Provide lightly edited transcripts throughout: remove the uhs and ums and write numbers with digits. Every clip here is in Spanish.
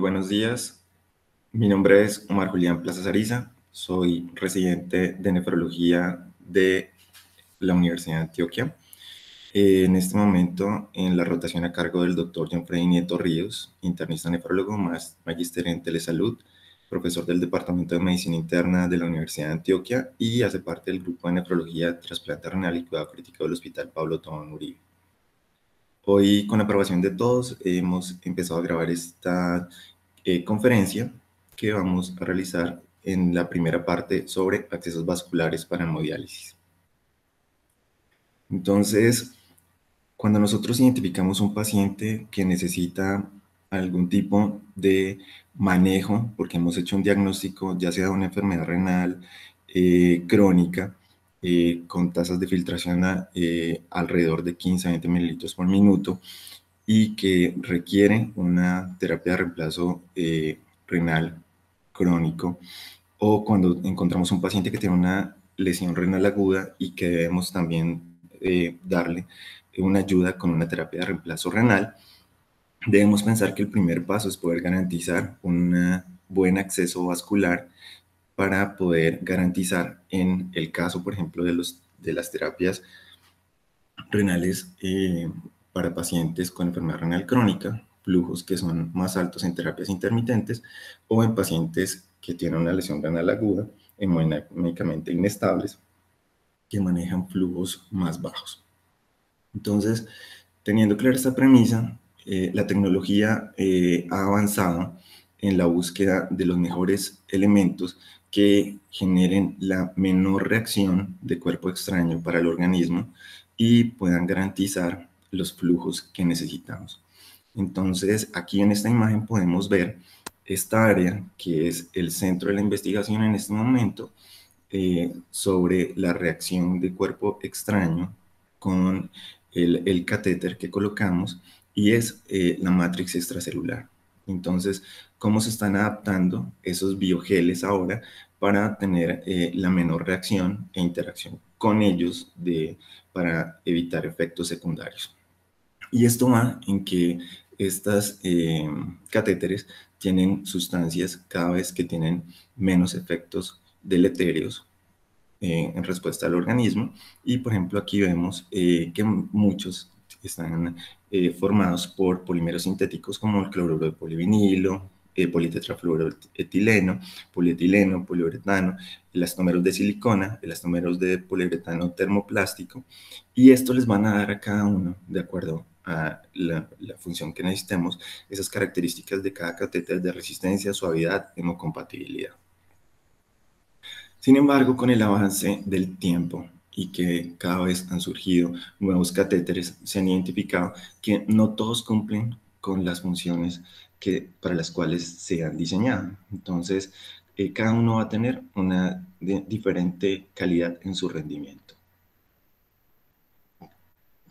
buenos días. Mi nombre es Omar Julián Plaza Sariza. Soy residente de nefrología de la Universidad de Antioquia. En este momento, en la rotación a cargo del doctor John Freddy Nieto Ríos, internista nefrólogo, magíster en telesalud, profesor del Departamento de Medicina Interna de la Universidad de Antioquia y hace parte del grupo de nefrología, trasplante renal y cuidado crítico del Hospital Pablo Tobón Uribe. Hoy, con la aprobación de todos, hemos empezado a grabar esta conferencia que vamos a realizar en la primera parte sobre accesos vasculares para hemodiálisis. Entonces, cuando nosotros identificamos un paciente que necesita algún tipo de manejo, porque hemos hecho un diagnóstico ya sea de una enfermedad renal crónica, con tasas de filtración alrededor de 15 a 20 mililitros por minuto, y que requiere una terapia de reemplazo renal crónico, o cuando encontramos un paciente que tiene una lesión renal aguda y que debemos también darle una ayuda con una terapia de reemplazo renal, debemos pensar que el primer paso es poder garantizar un buen acceso vascular para poder garantizar, en el caso, por ejemplo, de las terapias renales para pacientes con enfermedad renal crónica, flujos que son más altos en terapias intermitentes, o en pacientes que tienen una lesión renal aguda, hemodinámicamente inestables, que manejan flujos más bajos. Entonces, teniendo clara esta premisa, la tecnología ha avanzado en la búsqueda de los mejores elementos que generen la menor reacción de cuerpo extraño para el organismo y puedan garantizar los flujos que necesitamos. Entonces, aquí en esta imagen podemos ver esta área que es el centro de la investigación en este momento, sobre la reacción de cuerpo extraño con el catéter que colocamos, y es la matrix extracelular. Entonces, ¿cómo se están adaptando esos biogeles ahora para tener la menor reacción e interacción con ellos para evitar efectos secundarios? Y esto va en que estas catéteres tienen sustancias cada vez que tienen menos efectos deleterios en respuesta al organismo. Y por ejemplo aquí vemos que muchos están formados por polímeros sintéticos como el cloruro de polivinilo, politetrafluoroetileno, polietileno, poliuretano, elastómeros de silicona, elastómeros de poliuretano termoplástico, y esto les van a dar a cada uno, de acuerdo a la función que necesitemos, esas características de cada catéter de resistencia, suavidad, hemocompatibilidad. Sin embargo, con el avance del tiempo y que cada vez han surgido nuevos catéteres, se han identificado que no todos cumplen con las funciones para las cuales se han diseñado. Entonces, cada uno va a tener una diferente calidad en su rendimiento.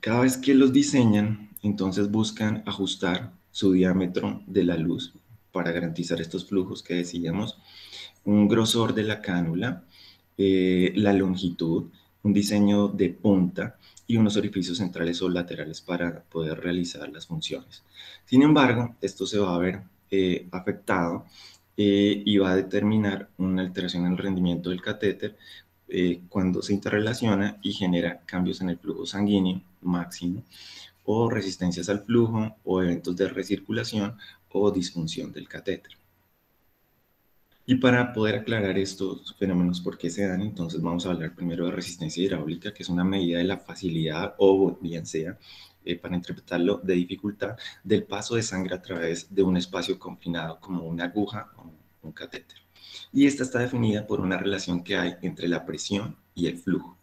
Cada vez que los diseñan, entonces buscan ajustar su diámetro de la luz para garantizar estos flujos que decíamos, un grosor de la cánula, la longitud, un diseño de punta y unos orificios centrales o laterales para poder realizar las funciones. Sin embargo, esto se va a ver afectado y va a determinar una alteración en el rendimiento del catéter cuando se interrelaciona y genera cambios en el flujo sanguíneo máximo, o resistencias al flujo, o eventos de recirculación o disfunción del catéter. Y para poder aclarar estos fenómenos por qué se dan, entonces vamos a hablar primero de resistencia hidráulica, que es una medida de la facilidad, o bien sea, para interpretarlo, de dificultad del paso de sangre a través de un espacio confinado como una aguja o un catéter. Y esta está definida por una relación que hay entre la presión y el flujo.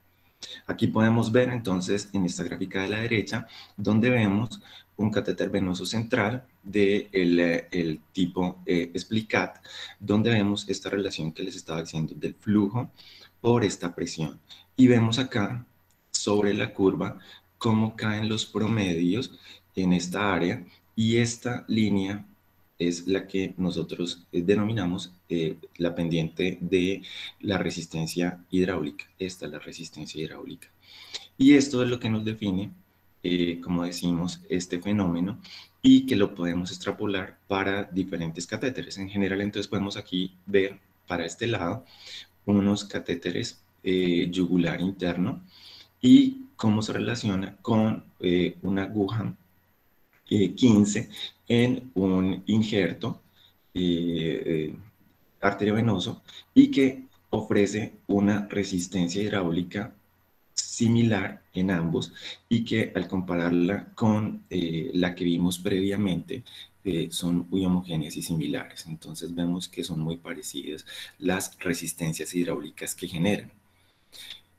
Aquí podemos ver entonces en esta gráfica de la derecha, donde vemos un catéter venoso central del tipo SpliCath, donde vemos esta relación que les estaba diciendo del flujo por esta presión. Y vemos acá sobre la curva cómo caen los promedios en esta área, y esta línea es la que nosotros denominamos la pendiente de la resistencia hidráulica. Esta es la resistencia hidráulica. Y esto es lo que nos define como decimos, este fenómeno y que lo podemos extrapolar para diferentes catéteres. En general, entonces podemos aquí ver para este lado unos catéteres yugular interno y cómo se relaciona con una aguja 15 en un injerto arteriovenoso y que ofrece una resistencia hidráulica similar en ambos y que al compararla con la que vimos previamente son muy homogéneas y similares. Entonces vemos que son muy parecidas las resistencias hidráulicas que generan.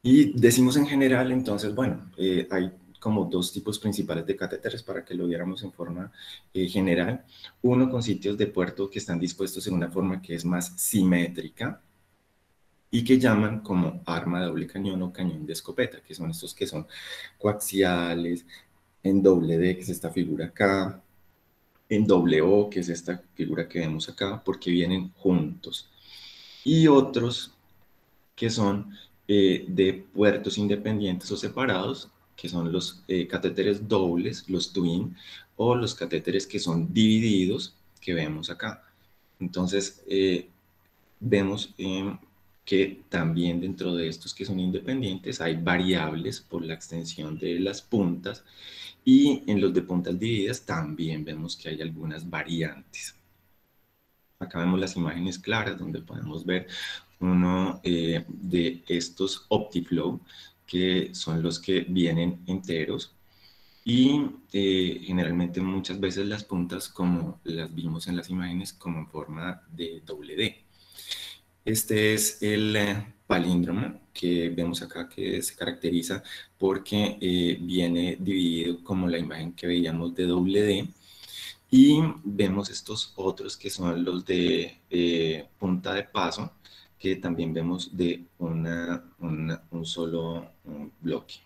Y decimos en general, entonces, bueno, hay como dos tipos principales de catéteres para que lo viéramos en forma general. Uno con sitios de puerto que están dispuestos en una forma que es más simétrica y que llaman como arma de doble cañón o cañón de escopeta, que son estos que son coaxiales, en doble D, que es esta figura acá, en doble O, que es esta figura que vemos acá, porque vienen juntos. Y otros que son de puertos independientes o separados, que son los catéteres dobles, los twin, o los catéteres que son divididos, que vemos acá. Entonces, vemos que también dentro de estos que son independientes hay variables por la extensión de las puntas y en los de puntas divididas también vemos que hay algunas variantes. Acá vemos las imágenes claras donde podemos ver uno de estos OptiFlow, que son los que vienen enteros y generalmente muchas veces las puntas, como las vimos en las imágenes, como en forma de doble D. Este es el palíndromo que vemos acá, que se caracteriza porque viene dividido como la imagen que veíamos de doble D. Y vemos estos otros que son los de punta de paso, que también vemos de un solo bloque.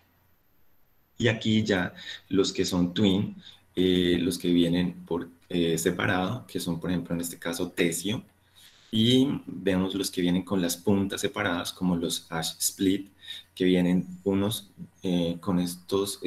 Y aquí ya los que son twin, los que vienen por separado, que son por ejemplo en este caso tesio, y vemos los que vienen con las puntas separadas, como los ash split, que vienen unos con estos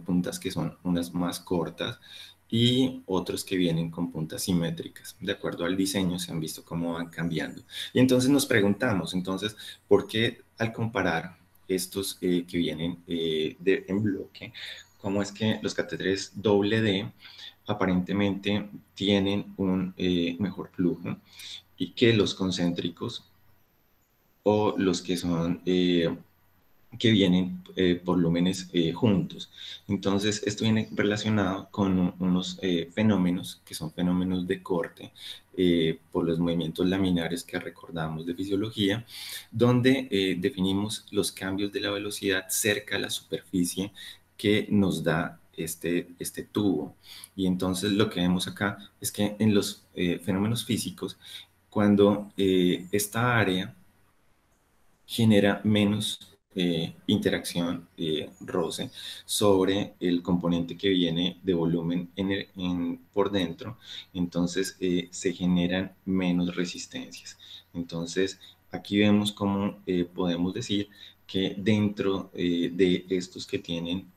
puntas que son unas más cortas y otros que vienen con puntas simétricas. De acuerdo al diseño se han visto cómo van cambiando. Y entonces nos preguntamos, entonces, ¿por qué al comparar estos que vienen en bloque, cómo es que los catéteres doble D aparentemente tienen un mejor flujo y que los concéntricos o los que son que vienen por lúmenes juntos? Entonces, esto viene relacionado con unos fenómenos que son fenómenos de corte por los movimientos laminares que recordamos de fisiología, donde definimos los cambios de la velocidad cerca a la superficie que nos da este tubo. Y entonces lo que vemos acá es que en los fenómenos físicos, cuando esta área genera menos interacción, roce, sobre el componente que viene de volumen por dentro, entonces se generan menos resistencias. Entonces, aquí vemos cómo podemos decir que dentro de estos que tienen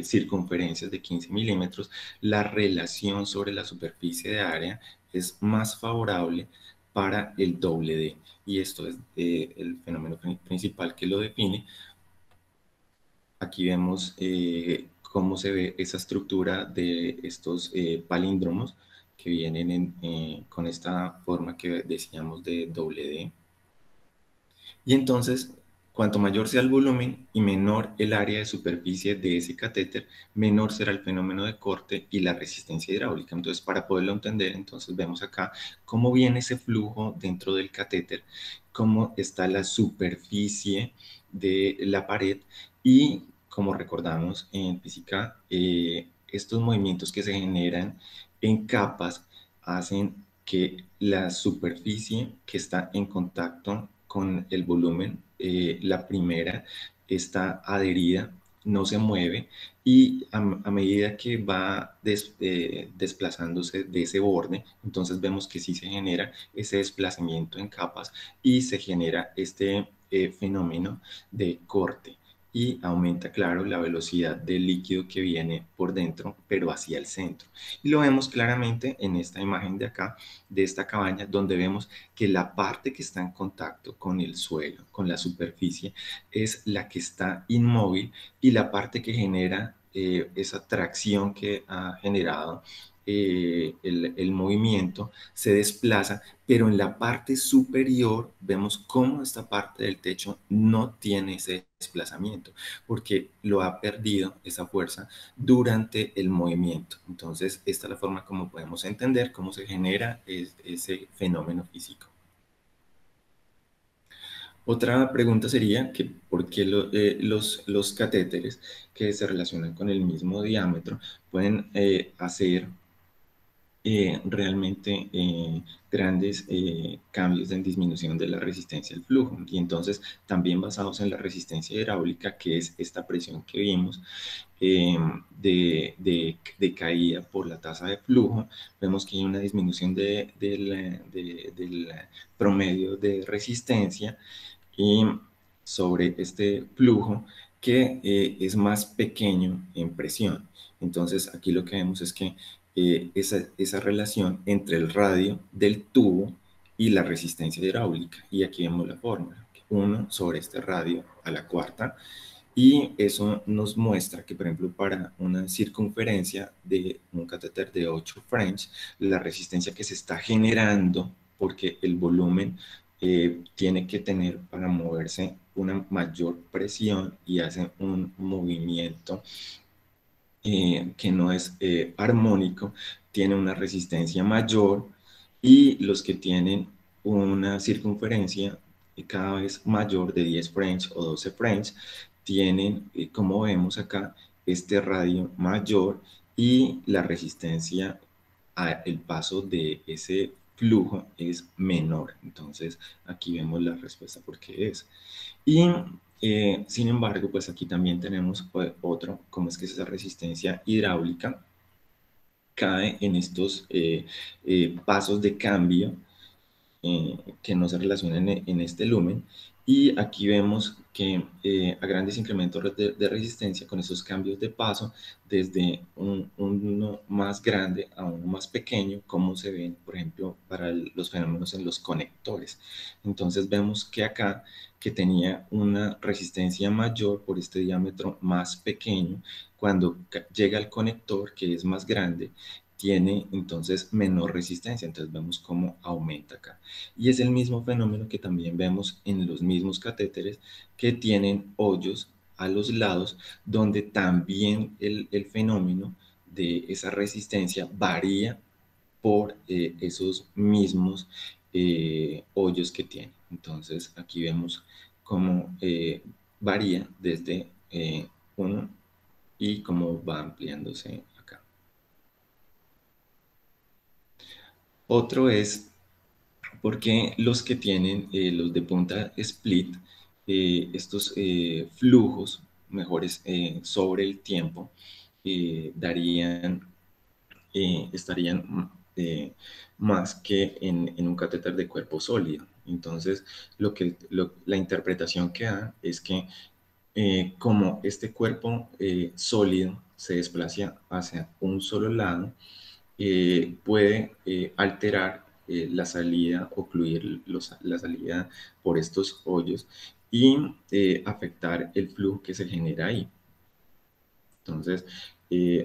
circunferencias de 15 milímetros, la relación sobre la superficie de área es más favorable para el doble D. Y esto es el fenómeno principal que lo define. Aquí vemos cómo se ve esa estructura de estos palíndromos que vienen con esta forma que decíamos de doble D. Y entonces, cuanto mayor sea el volumen y menor el área de superficie de ese catéter, menor será el fenómeno de corte y la resistencia hidráulica. Entonces, para poderlo entender, entonces vemos acá cómo viene ese flujo dentro del catéter, cómo está la superficie de la pared y, como recordamos en física, estos movimientos que se generan en capas hacen que la superficie que está en contacto con el volumen, la primera está adherida, no se mueve y a medida que va desplazándose de ese borde, entonces vemos que sí se genera ese desplazamiento en capas y se genera este fenómeno de corte y aumenta, claro, la velocidad del líquido que viene por dentro, pero hacia el centro. Y lo vemos claramente en esta imagen de acá, de esta cabaña, donde vemos que la parte que está en contacto con el suelo, con la superficie, es la que está inmóvil, y la parte que genera esa tracción que ha generado el movimiento se desplaza, pero en la parte superior vemos cómo esta parte del techo no tiene ese desplazamiento, porque lo ha perdido esa fuerza durante el movimiento. Entonces, esta es la forma como podemos entender cómo se genera ese fenómeno físico. Otra pregunta sería que por qué los catéteres que se relacionan con el mismo diámetro pueden hacer realmente grandes cambios en disminución de la resistencia al flujo. Y entonces, también basados en la resistencia hidráulica, que es esta presión que vimos de caída por la tasa de flujo, vemos que hay una disminución del promedio de resistencia y sobre este flujo que es más pequeño en presión. Entonces, aquí lo que vemos es que esa relación entre el radio del tubo y la resistencia hidráulica. Y aquí vemos la fórmula, 1 sobre este radio a la cuarta. Y eso nos muestra que, por ejemplo, para una circunferencia de un catéter de 8 French, la resistencia que se está generando, porque el volumen tiene que tener para moverse una mayor presión y hace un movimiento que no es armónico, tiene una resistencia mayor, y los que tienen una circunferencia cada vez mayor de 10 French o 12 French tienen, como vemos acá, este radio mayor, y la resistencia al paso de ese flujo es menor. Entonces aquí vemos la respuesta por qué es. Y sin embargo, pues aquí también tenemos otro, como es que esa resistencia hidráulica cae en estos pasos de cambio que no se relacionan en este lumen. Y aquí vemos que a grandes incrementos de resistencia con esos cambios de paso, desde uno más grande a uno más pequeño, como se ven, por ejemplo, para los fenómenos en los conectores. Entonces vemos que acá, que tenía una resistencia mayor por este diámetro más pequeño, cuando llega al conector, que es más grande, tiene entonces menor resistencia. Entonces vemos cómo aumenta acá. Y es el mismo fenómeno que también vemos en los mismos catéteres que tienen hoyos a los lados, donde también el fenómeno de esa resistencia varía por esos mismos hoyos que tiene. Entonces aquí vemos cómo varía desde 1 y cómo va ampliándose acá. Otro es porque los que tienen los de punta split, estos flujos mejores sobre el tiempo, darían, estarían más que en un catéter de cuerpo sólido. Entonces, la interpretación que da es que como este cuerpo sólido se desplaza hacia un solo lado, puede alterar la salida, ocluir la salida por estos hoyos, y afectar el flujo que se genera ahí. Entonces,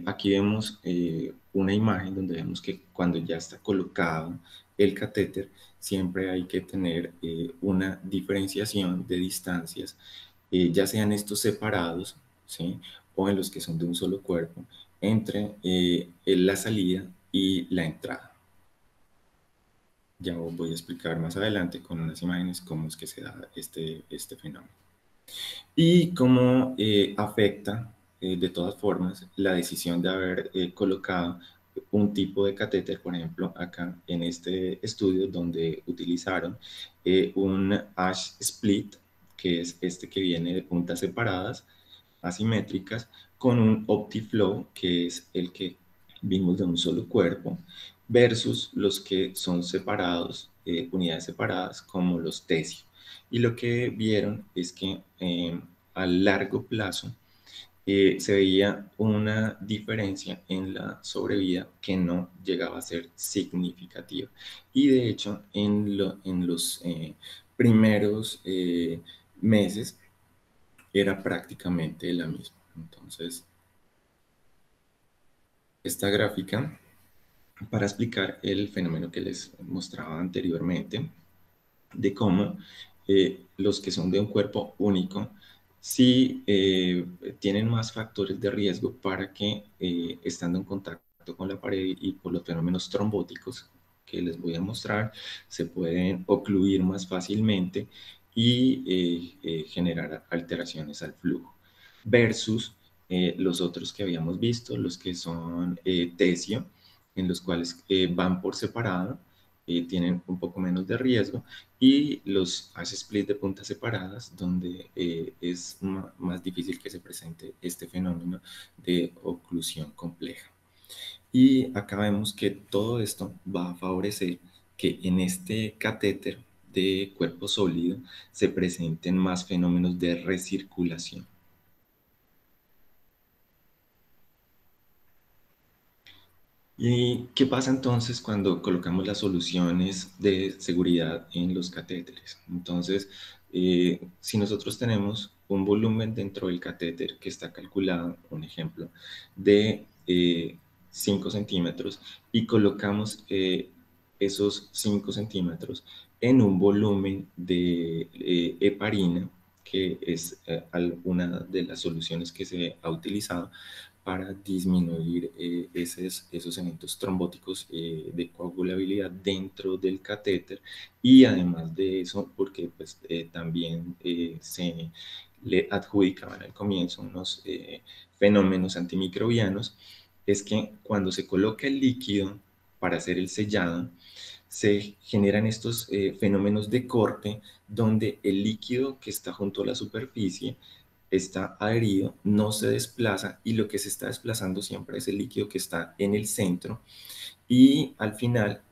aquí vemos una imagen donde vemos que cuando ya está colocado el catéter, siempre hay que tener una diferenciación de distancias, ya sean estos separados, ¿sí?, o en los que son de un solo cuerpo, entre la salida y la entrada. Ya os voy a explicar más adelante con unas imágenes cómo es que se da este fenómeno. Y cómo afecta, de todas formas, la decisión de haber colocado un tipo de catéter, por ejemplo, acá en este estudio, donde utilizaron un Ash Split, que es este que viene de puntas separadas, asimétricas, con un OptiFlow, que es el que vimos de un solo cuerpo, versus los que son separados, unidades separadas, como los Tesio. Y lo que vieron es que a largo plazo se veía una diferencia en la sobrevida que no llegaba a ser significativa. Y de hecho, en los primeros meses era prácticamente la misma. Entonces, esta gráfica, para explicar el fenómeno que les mostraba anteriormente, de cómo los que son de un cuerpo único sí tienen más factores de riesgo para que estando en contacto con la pared y por los fenómenos trombóticos que les voy a mostrar, se pueden ocluir más fácilmente y generar alteraciones al flujo. Versus los otros que habíamos visto, los que son tesio, en los cuales van por separado, tienen un poco menos de riesgo, y los hace split de puntas separadas, donde es más difícil que se presente este fenómeno de oclusión compleja. Y acá vemos que todo esto va a favorecer que en este catéter de cuerpo sólido se presenten más fenómenos de recirculación. ¿Y qué pasa entonces cuando colocamos las soluciones de seguridad en los catéteres? Entonces, si nosotros tenemos un volumen dentro del catéter que está calculado, un ejemplo, de 5 centímetros y colocamos esos 5 centímetros en un volumen de heparina, que es una de las soluciones que se ha utilizado para disminuir esos eventos trombóticos de coagulabilidad dentro del catéter, y además de eso, porque pues, también se le adjudicaban al comienzo unos fenómenos antimicrobianos, es que cuando se coloca el líquido para hacer el sellado, se generan estos fenómenos de corte donde el líquido que está junto a la superficie está adherido, no se desplaza, y lo que se está desplazando siempre es el líquido que está en el centro, y al final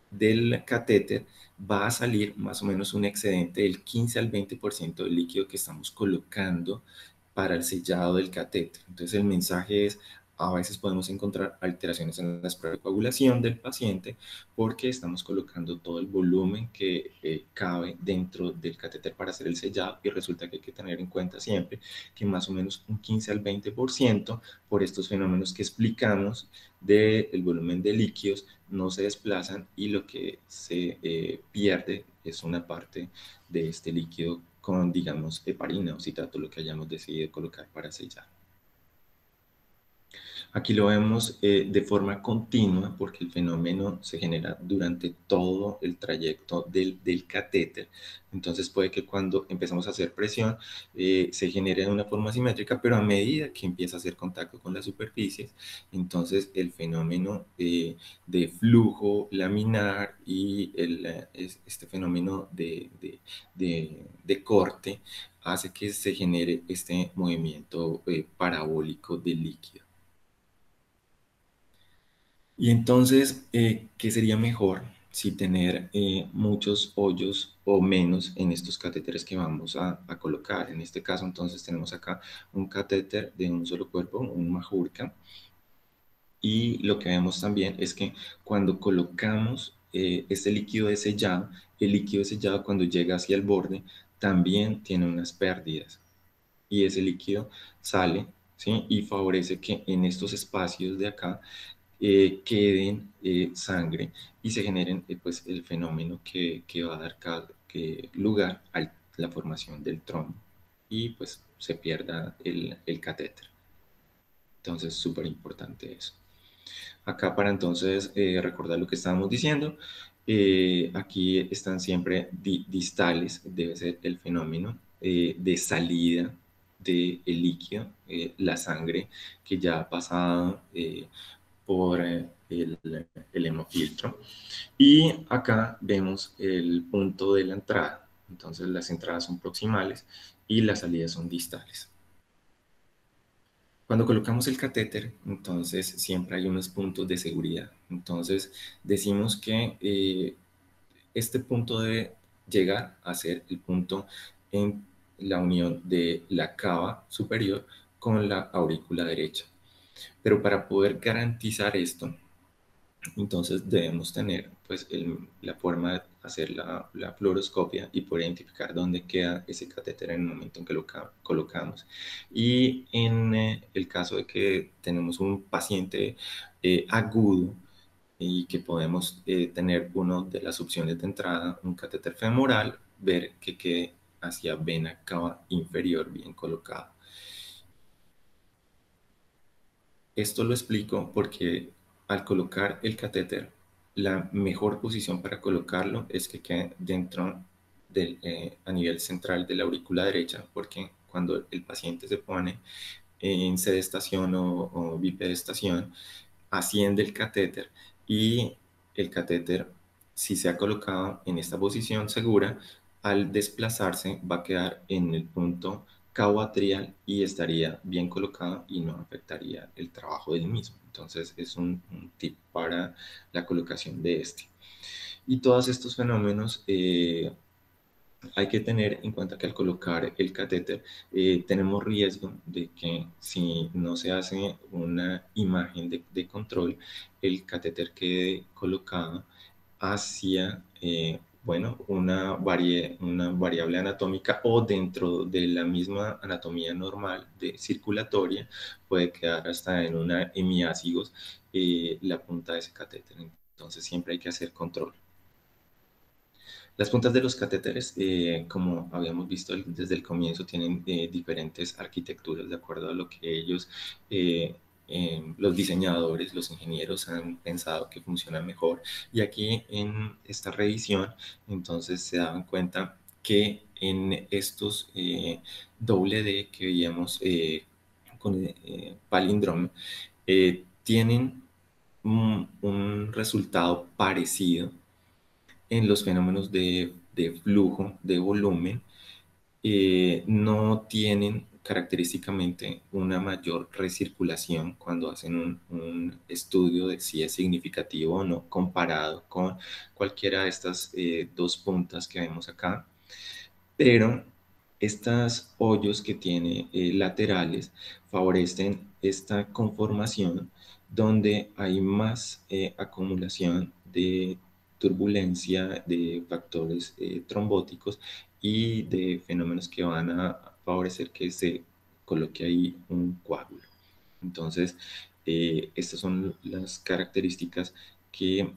del catéter va a salir más o menos un excedente del 15 al 20% del líquido que estamos colocando para el sellado del catéter. Entonces el mensaje es, a veces podemos encontrar alteraciones en las pruebas de coagulación del paciente porque estamos colocando todo el volumen que cabe dentro del catéter para hacer el sellado, y resulta que hay que tener en cuenta siempre que más o menos un 15 al 20% por estos fenómenos que explicamos del volumen de líquidos no se desplazan, y lo que se pierde es una parte de este líquido con, digamos, heparina o citrato, lo que hayamos decidido colocar para sellar. Aquí lo vemos de forma continua porque el fenómeno se genera durante todo el trayecto del catéter. Entonces puede que cuando empezamos a hacer presión se genere de una forma simétrica, pero a medida que empieza a hacer contacto con las superficies, entonces el fenómeno de flujo laminar y este fenómeno de corte hace que se genere este movimiento parabólico del líquido. Y entonces, ¿qué sería mejor si tener muchos hoyos o menos en estos catéteres que vamos a colocar? En este caso, entonces, tenemos acá un catéter de un solo cuerpo, un Majurca, y lo que vemos también es que cuando colocamos este líquido de sellado, el líquido de sellado cuando llega hacia el borde también tiene unas pérdidas, y ese líquido sale, ¿sí? Y favorece que en estos espacios de acá queden sangre y se generen pues, el fenómeno que va a dar lugar a la formación del trombo, y pues se pierda el catéter. Entonces, súper importante eso. Acá para entonces recordar lo que estábamos diciendo, aquí están siempre distales, debe ser el fenómeno de salida del líquido, la sangre que ya ha pasado por el hemofiltro. Y acá vemos el punto de la entrada. Entonces las entradas son proximales y las salidas son distales. Cuando colocamos el catéter, entonces siempre hay unos puntos de seguridad. Entonces decimos que este punto debe llegar a ser el punto en la unión de la cava superior con la aurícula derecha. Pero para poder garantizar esto, entonces debemos tener pues la forma de hacer la fluoroscopia y poder identificar dónde queda ese catéter en el momento en que lo colocamos. Y en el caso de que tenemos un paciente agudo y que podemos tener una de las opciones de entrada, un catéter femoral, ver que quede hacia vena cava inferior bien colocado. Esto lo explico porque al colocar el catéter, la mejor posición para colocarlo es que quede dentro a nivel central de la aurícula derecha, porque cuando el paciente se pone en sedestación o bipedestación, asciende el catéter y el catéter, si se ha colocado en esta posición segura, al desplazarse va a quedar en el punto caboatrial y estaría bien colocado y no afectaría el trabajo del mismo. Entonces es un tip para la colocación de este. Y todos estos fenómenos hay que tener en cuenta que al colocar el catéter tenemos riesgo de que si no se hace una imagen de control, el catéter quede colocado hacia, bueno, una variable anatómica o dentro de la misma anatomía normal de circulatoria, puede quedar hasta en una hemiácigos la punta de ese catéter. Entonces siempre hay que hacer control. Las puntas de los catéteres, como habíamos visto desde el comienzo, tienen diferentes arquitecturas de acuerdo a lo que ellos, los diseñadores, los ingenieros han pensado que funciona mejor. Y aquí en esta revisión, entonces se daban cuenta que en estos doble D que veíamos con palíndromo, tienen un resultado parecido en los fenómenos de flujo, de volumen, no tienen característicamente una mayor recirculación cuando hacen un estudio de si es significativo o no comparado con cualquiera de estas dos puntas que vemos acá, pero estos hoyos que tiene laterales favorecen esta conformación donde hay más acumulación de turbulencia, de factores trombóticos y de fenómenos que van a favorecer que se coloque ahí un coágulo. Entonces, estas son las características que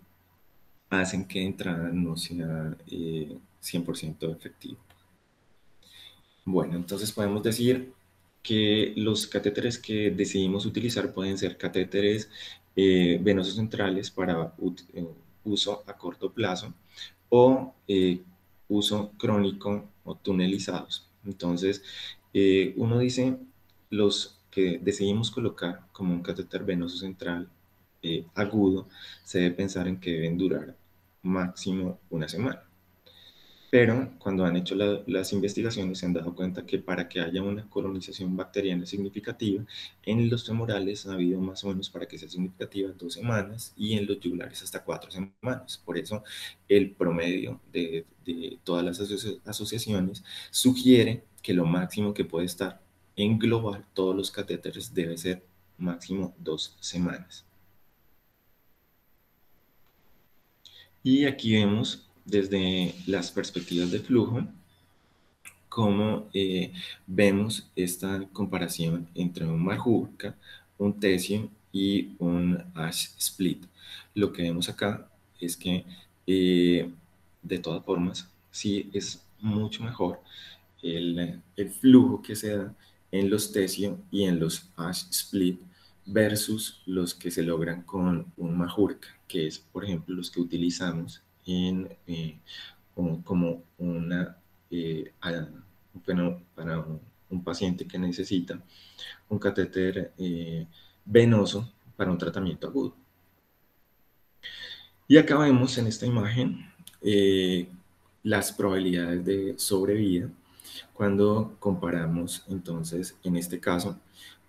hacen que de entrada no sea 100% efectivo. Bueno, entonces podemos decir que los catéteres que decidimos utilizar pueden ser catéteres venosos centrales para uso a corto plazo o uso crónico o tunelizados. Entonces, uno dice los que decidimos colocar como un catéter venoso central agudo, se debe pensar en que deben durar máximo una semana. Pero cuando han hecho las investigaciones se han dado cuenta que para que haya una colonización bacteriana significativa, en los femorales ha habido más o menos para que sea significativa 2 semanas y en los yugulares hasta 4 semanas. Por eso el promedio de todas las asociaciones sugiere que lo máximo que puede estar en global todos los catéteres debe ser máximo 2 semanas. Y aquí vemos desde las perspectivas de flujo cómo vemos esta comparación entre un Majorca, un Tesio y un Ash Split. Lo que vemos acá es que de todas formas sí es mucho mejor el flujo que se da en los Tesio y en los Ash Split versus los que se logran con un Majorca, que es por ejemplo los que utilizamos como una bueno, para un paciente que necesita un catéter venoso para un tratamiento agudo. Y acá vemos en esta imagen las probabilidades de sobrevida cuando comparamos entonces en este caso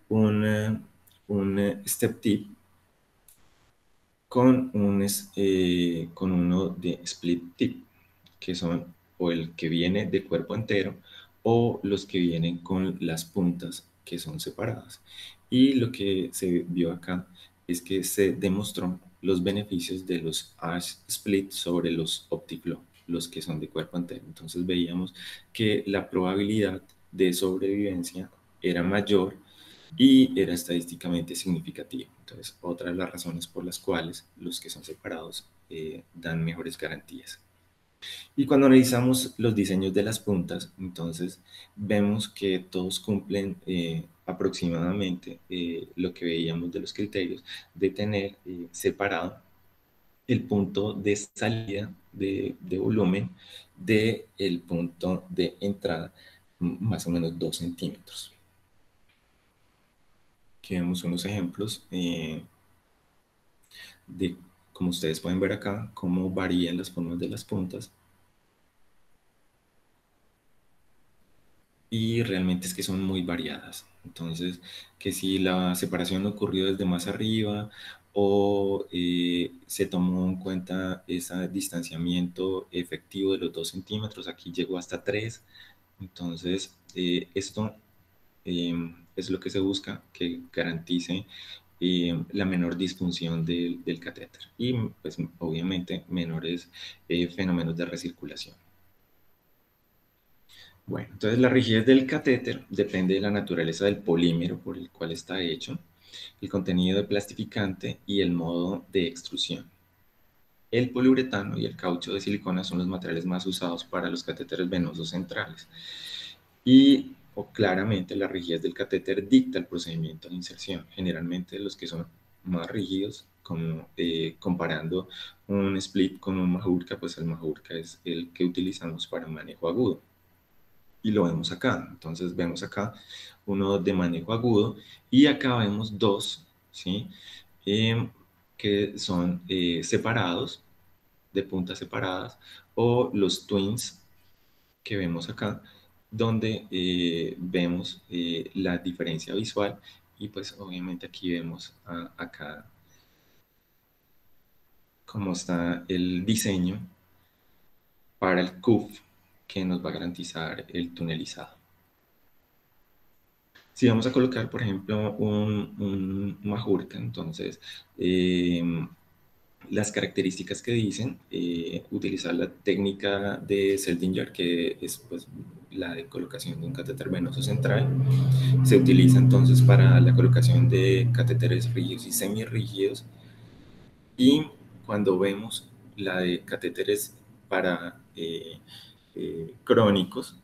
un step tip con uno de split tip, que son o el que viene de cuerpo entero o los que vienen con las puntas que son separadas. Y lo que se vio acá es que se demostró los beneficios de los arch split sobre los optiflow, los que son de cuerpo entero. Entonces veíamos que la probabilidad de sobrevivencia era mayor y era estadísticamente significativa. Entonces, otra de las razones por las cuales los que son separados dan mejores garantías. Y cuando analizamos los diseños de las puntas, entonces vemos que todos cumplen aproximadamente lo que veíamos de los criterios de tener separado el punto de salida de volumen del punto de entrada, más o menos 2 centímetros. Aquí vemos unos ejemplos de, como ustedes pueden ver acá, cómo varían las formas de las puntas. Y realmente es que son muy variadas. Entonces, que si la separación ocurrió desde más arriba o se tomó en cuenta ese distanciamiento efectivo de los 2 centímetros, aquí llegó hasta 3. Entonces, esto es lo que se busca, que garantice la menor disfunción del catéter y pues obviamente menores fenómenos de recirculación. Bueno, entonces la rigidez del catéter depende de la naturaleza del polímero por el cual está hecho, el contenido de plastificante y el modo de extrusión. El poliuretano y el caucho de silicona son los materiales más usados para los catéteres venosos centrales. Y claramente la rigidez del catéter dicta el procedimiento de inserción. Generalmente los que son más rígidos, como comparando un split con un majurca, pues el majurca es el que utilizamos para manejo agudo. Y lo vemos acá. Entonces vemos acá uno de manejo agudo y acá vemos dos, ¿sí? Que son separados, de puntas separadas, o los twins que vemos acá, donde vemos la diferencia visual y pues obviamente aquí vemos acá cómo está el diseño para el CUF que nos va a garantizar el tunelizado. Si vamos a colocar, por ejemplo, un majurca, entonces las características que dicen, utilizar la técnica de Seldinger, que es pues, la de colocación de un catéter venoso central, se utiliza entonces para la colocación de catéteres rígidos y semirrígidos, y cuando vemos la de catéteres para crónicos,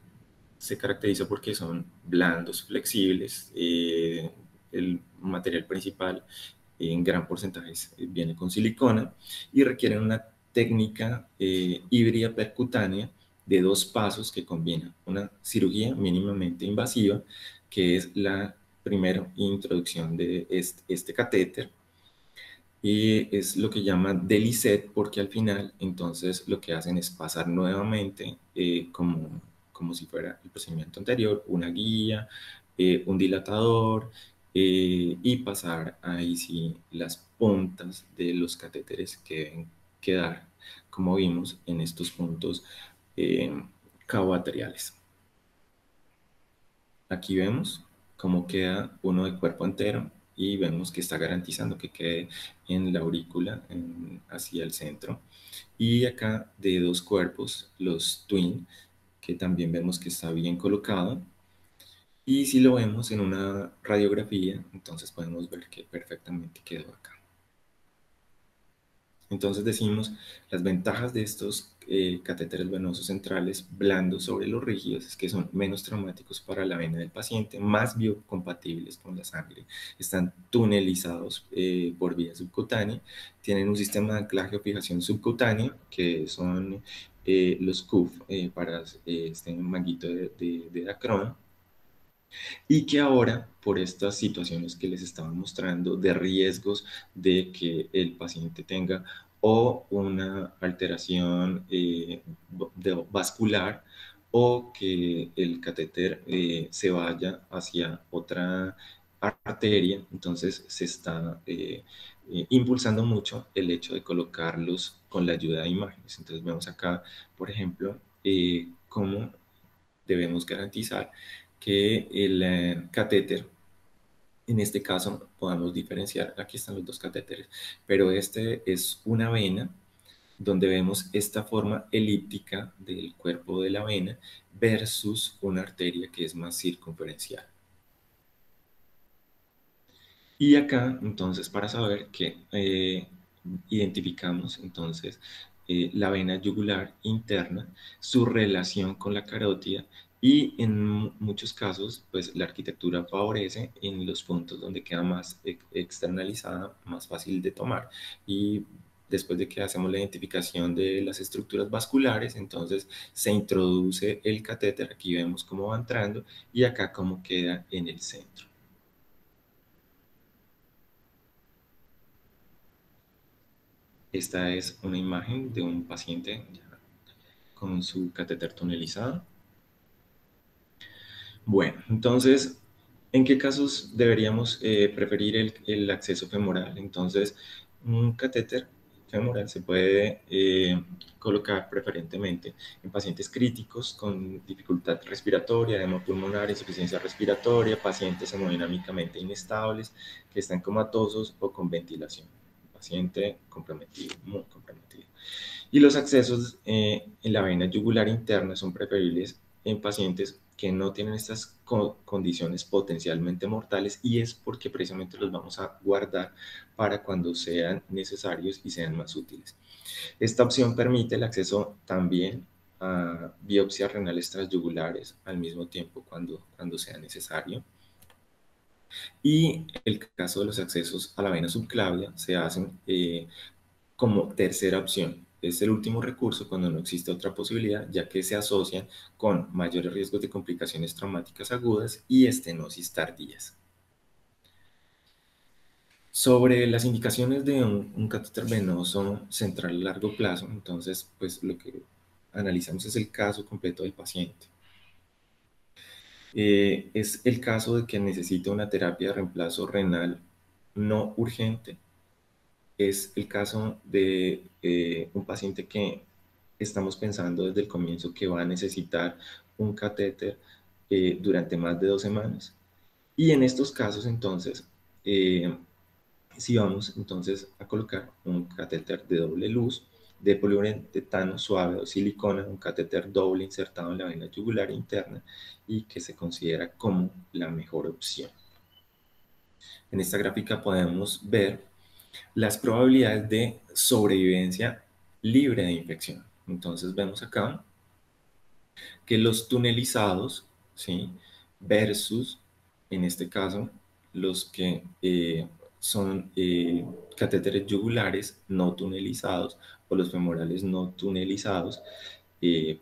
se caracteriza porque son blandos, flexibles, el material principal en gran porcentaje viene con silicona y requieren una técnica híbrida percutánea de 2 pasos que combina una cirugía mínimamente invasiva, que es la primera introducción de este catéter, y es lo que llaman DELICET porque al final entonces lo que hacen es pasar nuevamente como si fuera el procedimiento anterior, una guía, un dilatador y pasar ahí sí las puntas de los catéteres que deben quedar como vimos en estos puntos caboatriales. Aquí vemos cómo queda uno de cuerpo entero y vemos que está garantizando que quede en la aurícula hacia el centro. Y acá de 2 cuerpos, los twin, que también vemos que está bien colocado. Y si lo vemos en una radiografía, entonces podemos ver que perfectamente quedó acá. Entonces decimos, las ventajas de estos catéteres venosos centrales blandos sobre los rígidos es que son menos traumáticos para la vena del paciente, más biocompatibles con la sangre, están tunelizados por vía subcutánea, tienen un sistema de anclaje o fijación subcutánea, que son los CUF para este manguito de Dacron, y que ahora, por estas situaciones que les estaba mostrando, de riesgos de que el paciente tenga o una alteración vascular o que el catéter se vaya hacia otra arteria, entonces se está impulsando mucho el hecho de colocarlos con la ayuda de imágenes. Entonces vemos acá, por ejemplo, cómo debemos garantizar que el catéter, en este caso podamos diferenciar, aquí están los dos catéteres, pero este es una vena donde vemos esta forma elíptica del cuerpo de la vena versus una arteria que es más circunferencial. Y acá, entonces, para saber que identificamos, entonces, la vena yugular interna, su relación con la carótida y en muchos casos, pues, la arquitectura favorece en los puntos donde queda más externalizada, más fácil de tomar. Y después de que hacemos la identificación de las estructuras vasculares, entonces se introduce el catéter, aquí vemos cómo va entrando y acá cómo queda en el centro. Esta es una imagen de un paciente con su catéter tunelizado. Bueno, entonces, ¿en qué casos deberíamos preferir el acceso femoral? Entonces, un catéter femoral se puede colocar preferentemente en pacientes críticos con dificultad respiratoria, edema pulmonar, insuficiencia respiratoria, pacientes hemodinámicamente inestables, que están comatosos o con ventilación. Paciente comprometido, muy comprometido. Y los accesos en la vena yugular interna son preferibles en pacientes que no tienen estas condiciones potencialmente mortales y es porque precisamente los vamos a guardar para cuando sean necesarios y sean más útiles. Esta opción permite el acceso también a biopsias renales transyugulares al mismo tiempo cuando sea necesario. Y el caso de los accesos a la vena subclavia se hacen como tercera opción. Es el último recurso cuando no existe otra posibilidad, ya que se asocian con mayores riesgos de complicaciones traumáticas agudas y estenosis tardías. Sobre las indicaciones de un catéter venoso central a largo plazo, entonces, pues lo que analizamos es el caso completo del paciente. Es el caso de que necesita una terapia de reemplazo renal no urgente. Es el caso de un paciente que estamos pensando desde el comienzo que va a necesitar un catéter durante más de 2 semanas. Y en estos casos, entonces, si vamos entonces a colocar un catéter de doble luz de poliuretano suave o silicona, un catéter doble insertado en la vena yugular interna y que se considera como la mejor opción. En esta gráfica podemos ver las probabilidades de sobrevivencia libre de infección. Entonces vemos acá que los tunelizados, ¿sí? Versus, en este caso, los que son catéteres yugulares no tunelizados o los femorales no tunelizados,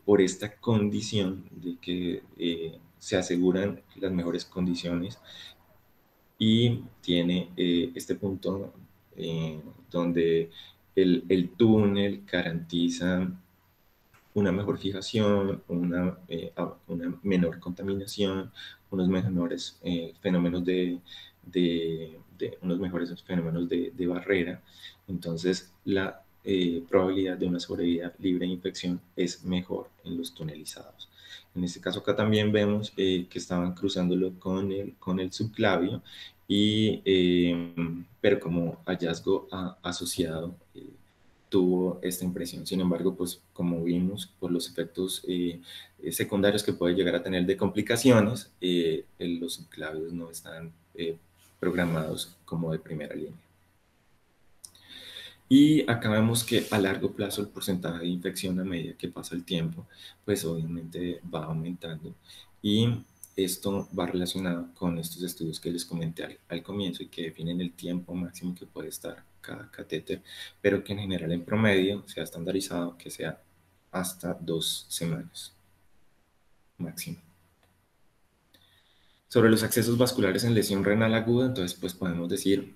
por esta condición de que se aseguran las mejores condiciones y tiene este punto donde el túnel garantiza una mejor fijación, una menor contaminación, unos menores fenómenos unos mejores fenómenos de barrera. Entonces, la probabilidad de una sobrevida libre de infección es mejor en los tunelizados. En este caso acá también vemos que estaban cruzándolo con el subclavio, pero como hallazgo asociado tuvo esta impresión. Sin embargo, pues como vimos por los efectos secundarios que puede llegar a tener de complicaciones, los subclavios no están programados como de primera línea. Y acá vemos que a largo plazo el porcentaje de infección a medida que pasa el tiempo, pues obviamente va aumentando. Y esto va relacionado con estos estudios que les comenté al comienzo y que definen el tiempo máximo que puede estar cada catéter, pero que en general en promedio se ha estandarizado que sea hasta 2 semanas máximo. Sobre los accesos vasculares en lesión renal aguda, entonces pues podemos decir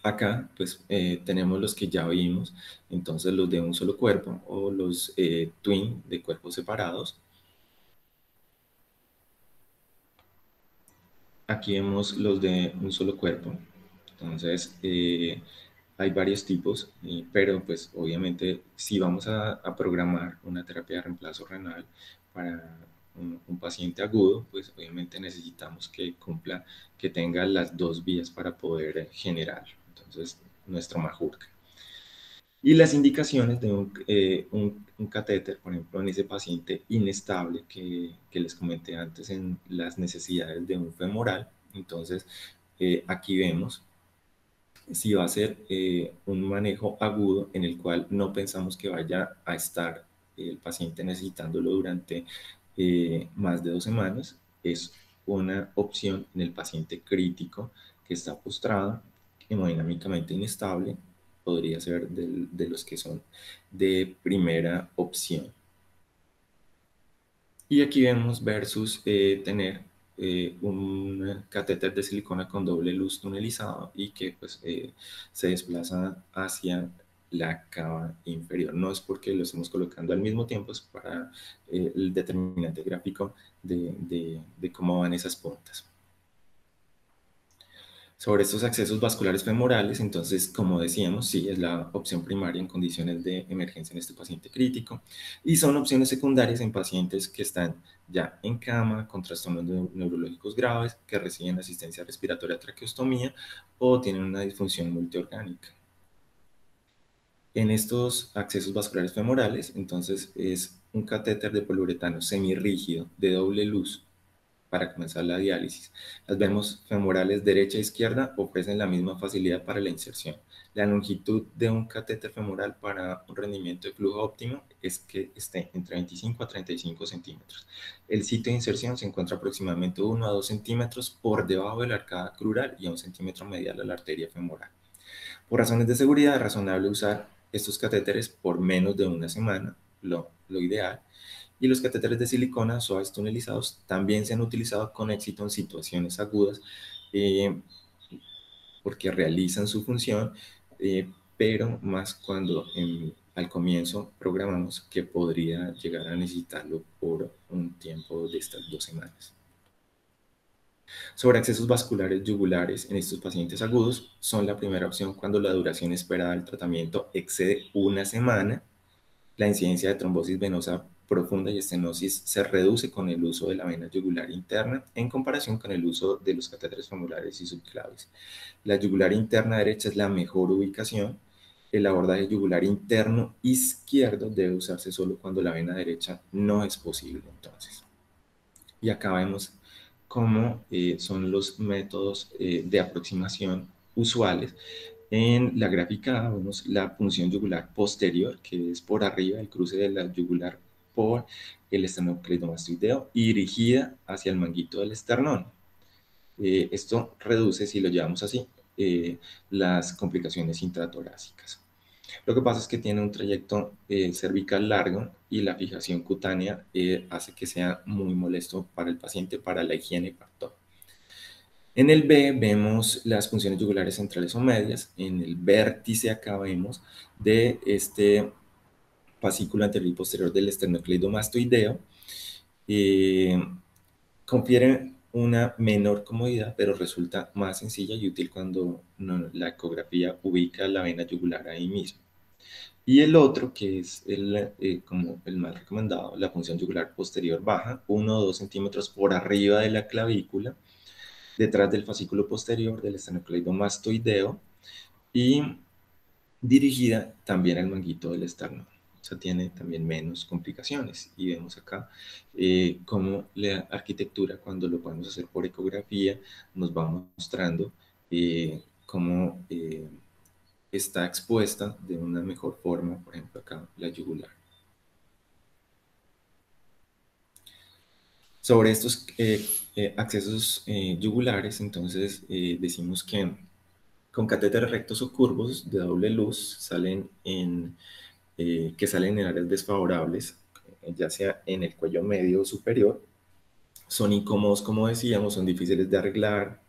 acá, pues tenemos los que ya vimos, entonces los de un solo cuerpo o los twin de cuerpos separados. Aquí vemos los de un solo cuerpo. Entonces, hay varios tipos, pero pues obviamente si vamos a programar una terapia de reemplazo renal para un paciente agudo, pues obviamente necesitamos que cumpla, que tenga las dos vías para poder generar. Entonces, nuestro Majorca. Y las indicaciones de un catéter, por ejemplo, en ese paciente inestable que les comenté antes en las necesidades de un femoral. Entonces, aquí vemos si va a ser un manejo agudo en el cual no pensamos que vaya a estar el paciente necesitándolo durante más de 2 semanas. Es una opción en el paciente crítico que está postrado, hemodinámicamente inestable, podría ser de los que son de primera opción. Y aquí vemos versus tener un catéter de silicona con doble luz tunelizado y que pues, se desplaza hacia la cava inferior. No es porque lo estemos colocando al mismo tiempo, es para el determinante gráfico de cómo van esas puntas. Sobre estos accesos vasculares femorales, entonces, como decíamos, sí es la opción primaria en condiciones de emergencia en este paciente crítico y son opciones secundarias en pacientes que están ya en cama con trastornos neurológicos graves, que reciben asistencia respiratoria traqueostomía o tienen una disfunción multiorgánica. En estos accesos vasculares femorales, entonces, es un catéter de poliuretano semirrígido de doble luz para comenzar la diálisis. Las vemos femorales derecha e izquierda ofrecen la misma facilidad para la inserción. La longitud de un catéter femoral para un rendimiento de flujo óptimo es que esté entre 25 a 35 centímetros. El sitio de inserción se encuentra aproximadamente 1 a 2 centímetros por debajo de la arcada crural y a 1 centímetro medial a la arteria femoral. Por razones de seguridad es razonable usar estos catéteres por menos de una semana, lo ideal, y los catéteres de silicona suaves tunelizados también se han utilizado con éxito en situaciones agudas porque realizan su función, pero más cuando al comienzo programamos que podría llegar a necesitarlo por un tiempo de estas 2 semanas. Sobre accesos vasculares yugulares en estos pacientes agudos, son la primera opción cuando la duración esperada del tratamiento excede una semana. La incidencia de trombosis venosa profunda y estenosis se reduce con el uso de la vena yugular interna en comparación con el uso de los catéteres femorales y subclaves. La yugular interna derecha es la mejor ubicación. El abordaje yugular interno izquierdo debe usarse solo cuando la vena derecha no es posible, entonces. Y acá vemos cómo son los métodos de aproximación usuales. En la gráfica vemos la punción yugular posterior, que es por arriba del cruce de la yugular por el esternocleidomastoideo y dirigida hacia el manguito del esternón. Esto reduce, si lo llevamos así, las complicaciones intratorácicas. Lo que pasa es que tiene un trayecto cervical largo y la fijación cutánea hace que sea muy molesto para el paciente, para la higiene parto. En el B vemos las funciones yugulares centrales o medias. En el vértice acá vemos de este fascículo anterior y posterior del esternocleidomastoideo. Confiere una menor comodidad, pero resulta más sencilla y útil cuando la ecografía ubica la vena yugular ahí mismo. Y el otro, que es como el más recomendado, la punción yugular posterior baja, 1 o 2 centímetros por arriba de la clavícula, detrás del fascículo posterior del esternocleidomastoideo y dirigida también al manguito del esternón. O sea, tiene también menos complicaciones. Y vemos acá cómo la arquitectura, cuando lo podemos hacer por ecografía, nos va mostrando cómo está expuesta de una mejor forma, por ejemplo acá la yugular. Sobre estos accesos yugulares, entonces decimos que con catéteres rectos o curvos de doble luz que salen en áreas desfavorables, ya sea en el cuello medio o superior, son incómodos, como decíamos, son difíciles de arreglar,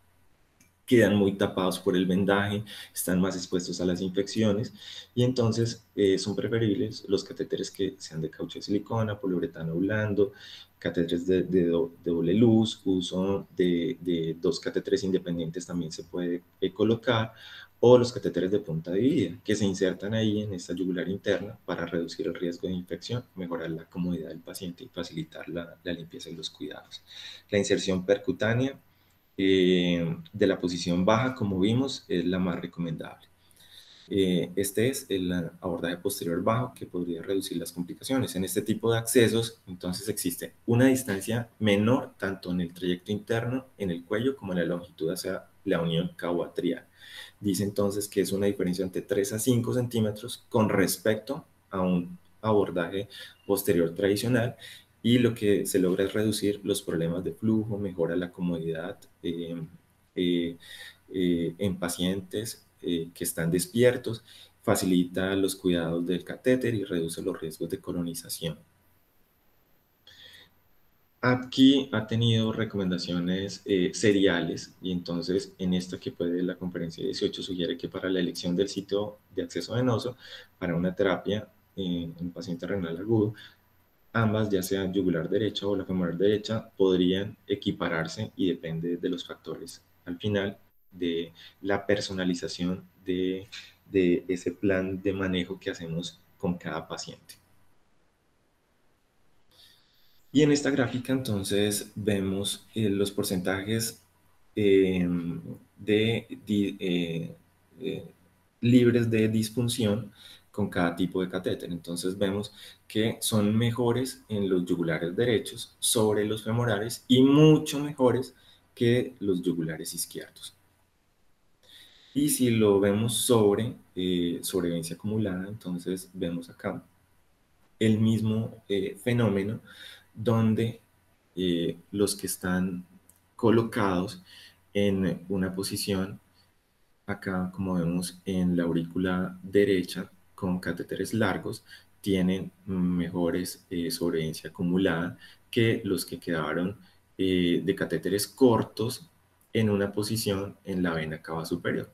quedan muy tapados por el vendaje, están más expuestos a las infecciones y entonces son preferibles los catéteres que sean de caucho de silicona, poliuretano blando, catéteres de doble luz, uso de 2 catéteres independientes también se puede colocar o los catéteres de punta dividida, que se insertan ahí en esta yugular interna para reducir el riesgo de infección, mejorar la comodidad del paciente y facilitar la limpieza y los cuidados. La inserción percutánea de la posición baja, como vimos, es la más recomendable. Este es el abordaje posterior bajo que podría reducir las complicaciones. En este tipo de accesos, entonces existe una distancia menor tanto en el trayecto interno, en el cuello, como en la longitud hacia la unión cabo-atrial. Dice entonces que es una diferencia entre 3 a 5 centímetros con respecto a un abordaje posterior tradicional, y lo que se logra es reducir los problemas de flujo, mejora la comodidad eh, en pacientes que están despiertos, facilita los cuidados del catéter y reduce los riesgos de colonización. Aquí ha tenido recomendaciones seriales, y entonces en esta que puede la conferencia 18 sugiere que para la elección del sitio de acceso venoso para una terapia en un paciente renal agudo, ambas, ya sea yugular derecha o la femoral derecha, podrían equipararse, y depende de los factores al final de la personalización de ese plan de manejo que hacemos con cada paciente. Y en esta gráfica entonces vemos los porcentajes eh, eh, libres de disfunción con cada tipo de catéter. Entonces vemos que son mejores en los yugulares derechos sobre los femorales y mucho mejores que los yugulares izquierdos. Y si lo vemos sobre sobrevivencia acumulada, entonces vemos acá el mismo fenómeno, donde los que están colocados en una posición, acá como vemos en la aurícula derecha con catéteres largos, tienen mejores sobrevivencia acumulada que los que quedaron de catéteres cortos en una posición en la vena cava superior.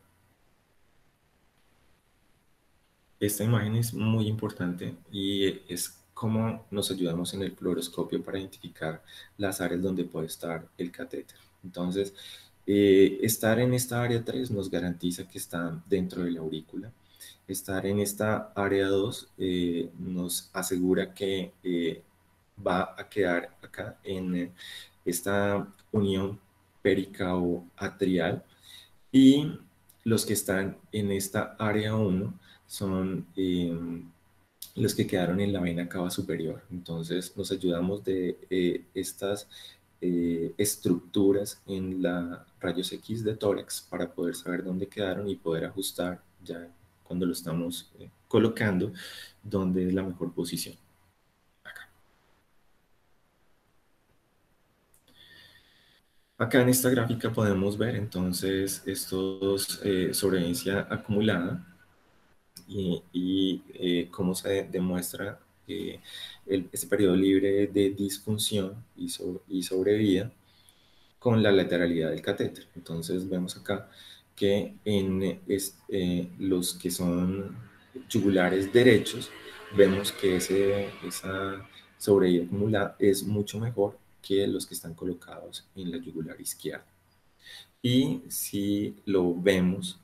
Esta imagen es muy importante y es cómo nos ayudamos en el fluoroscopio para identificar las áreas donde puede estar el catéter. Entonces, estar en esta área 3 nos garantiza que está dentro de la aurícula. Estar en esta área 2 nos asegura que va a quedar acá en esta unión pericaoatrial, y los que están en esta área 1 son los que quedaron en la vena cava superior. Entonces nos ayudamos de estas estructuras en la rayos X de tórax para poder saber dónde quedaron y poder ajustar ya cuando lo estamos colocando, dónde es la mejor posición. Acá en esta gráfica podemos ver entonces estos sobrevivencia acumulada y cómo se demuestra este periodo libre de disfunción y sobrevida con la lateralidad del catéter. Entonces vemos acá que en los que son yugulares derechos, vemos que esa sobrevida acumulada es mucho mejor que los que están colocados en la yugular izquierda. Y si lo vemos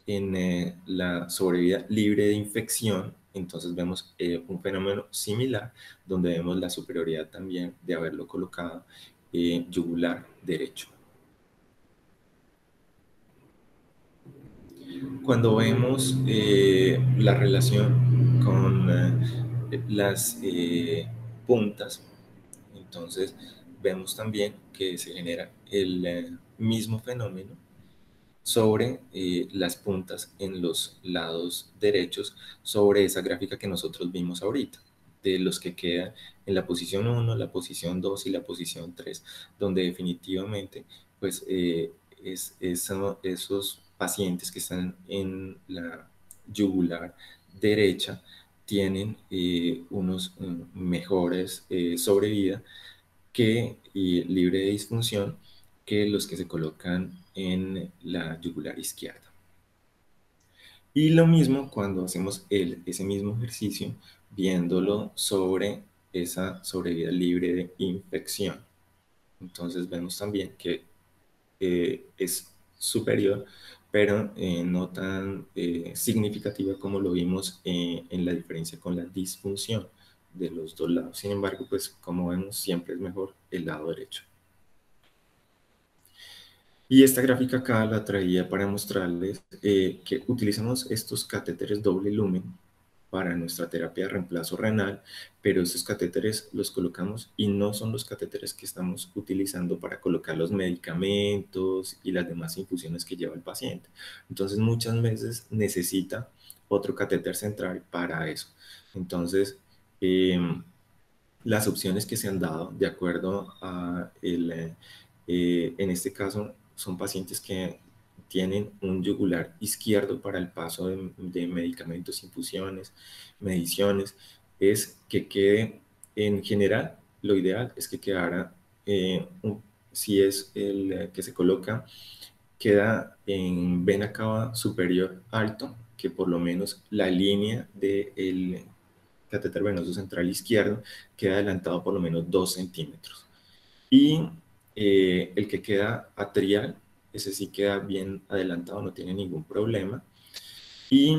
en la sobrevida libre de infección, entonces vemos un fenómeno similar, donde vemos la superioridad también de haberlo colocado yugular derecho. Cuando vemos la relación con las puntas, entonces vemos también que se genera el mismo fenómeno sobre las puntas en los lados derechos, sobre esa gráfica que nosotros vimos ahorita, de los que quedan en la posición 1, la posición 2 y la posición 3, donde definitivamente pues, esos pacientes que están en la yugular derecha tienen unos mejores sobrevida que libre de disfunción que los que se colocan en la yugular izquierda. Y lo mismo cuando hacemos ese mismo ejercicio, viéndolo sobre esa sobrevida libre de infección. Entonces vemos también que es superior pero no tan significativa como lo vimos en la diferencia con la disfunción de los dos lados. Sin embargo, pues como vemos, siempre es mejor el lado derecho. Y esta gráfica acá la traía para mostrarles que utilizamos estos catéteres doble lumen para nuestra terapia de reemplazo renal, pero estos catéteres los colocamos y no son los catéteres que estamos utilizando para colocar los medicamentos y las demás infusiones que lleva el paciente. Entonces muchas veces necesita otro catéter central para eso. Entonces, las opciones que se han dado de acuerdo a en este caso son pacientes que tienen un yugular izquierdo para el paso de medicamentos, infusiones, mediciones, es que quede en general, lo ideal es que quedara, si es el que se coloca, queda en vena cava superior alto, que por lo menos la línea del catéter venoso central izquierdo queda adelantado por lo menos 2 centímetros. Y el que queda atrial, ese sí queda bien adelantado, no tiene ningún problema. Y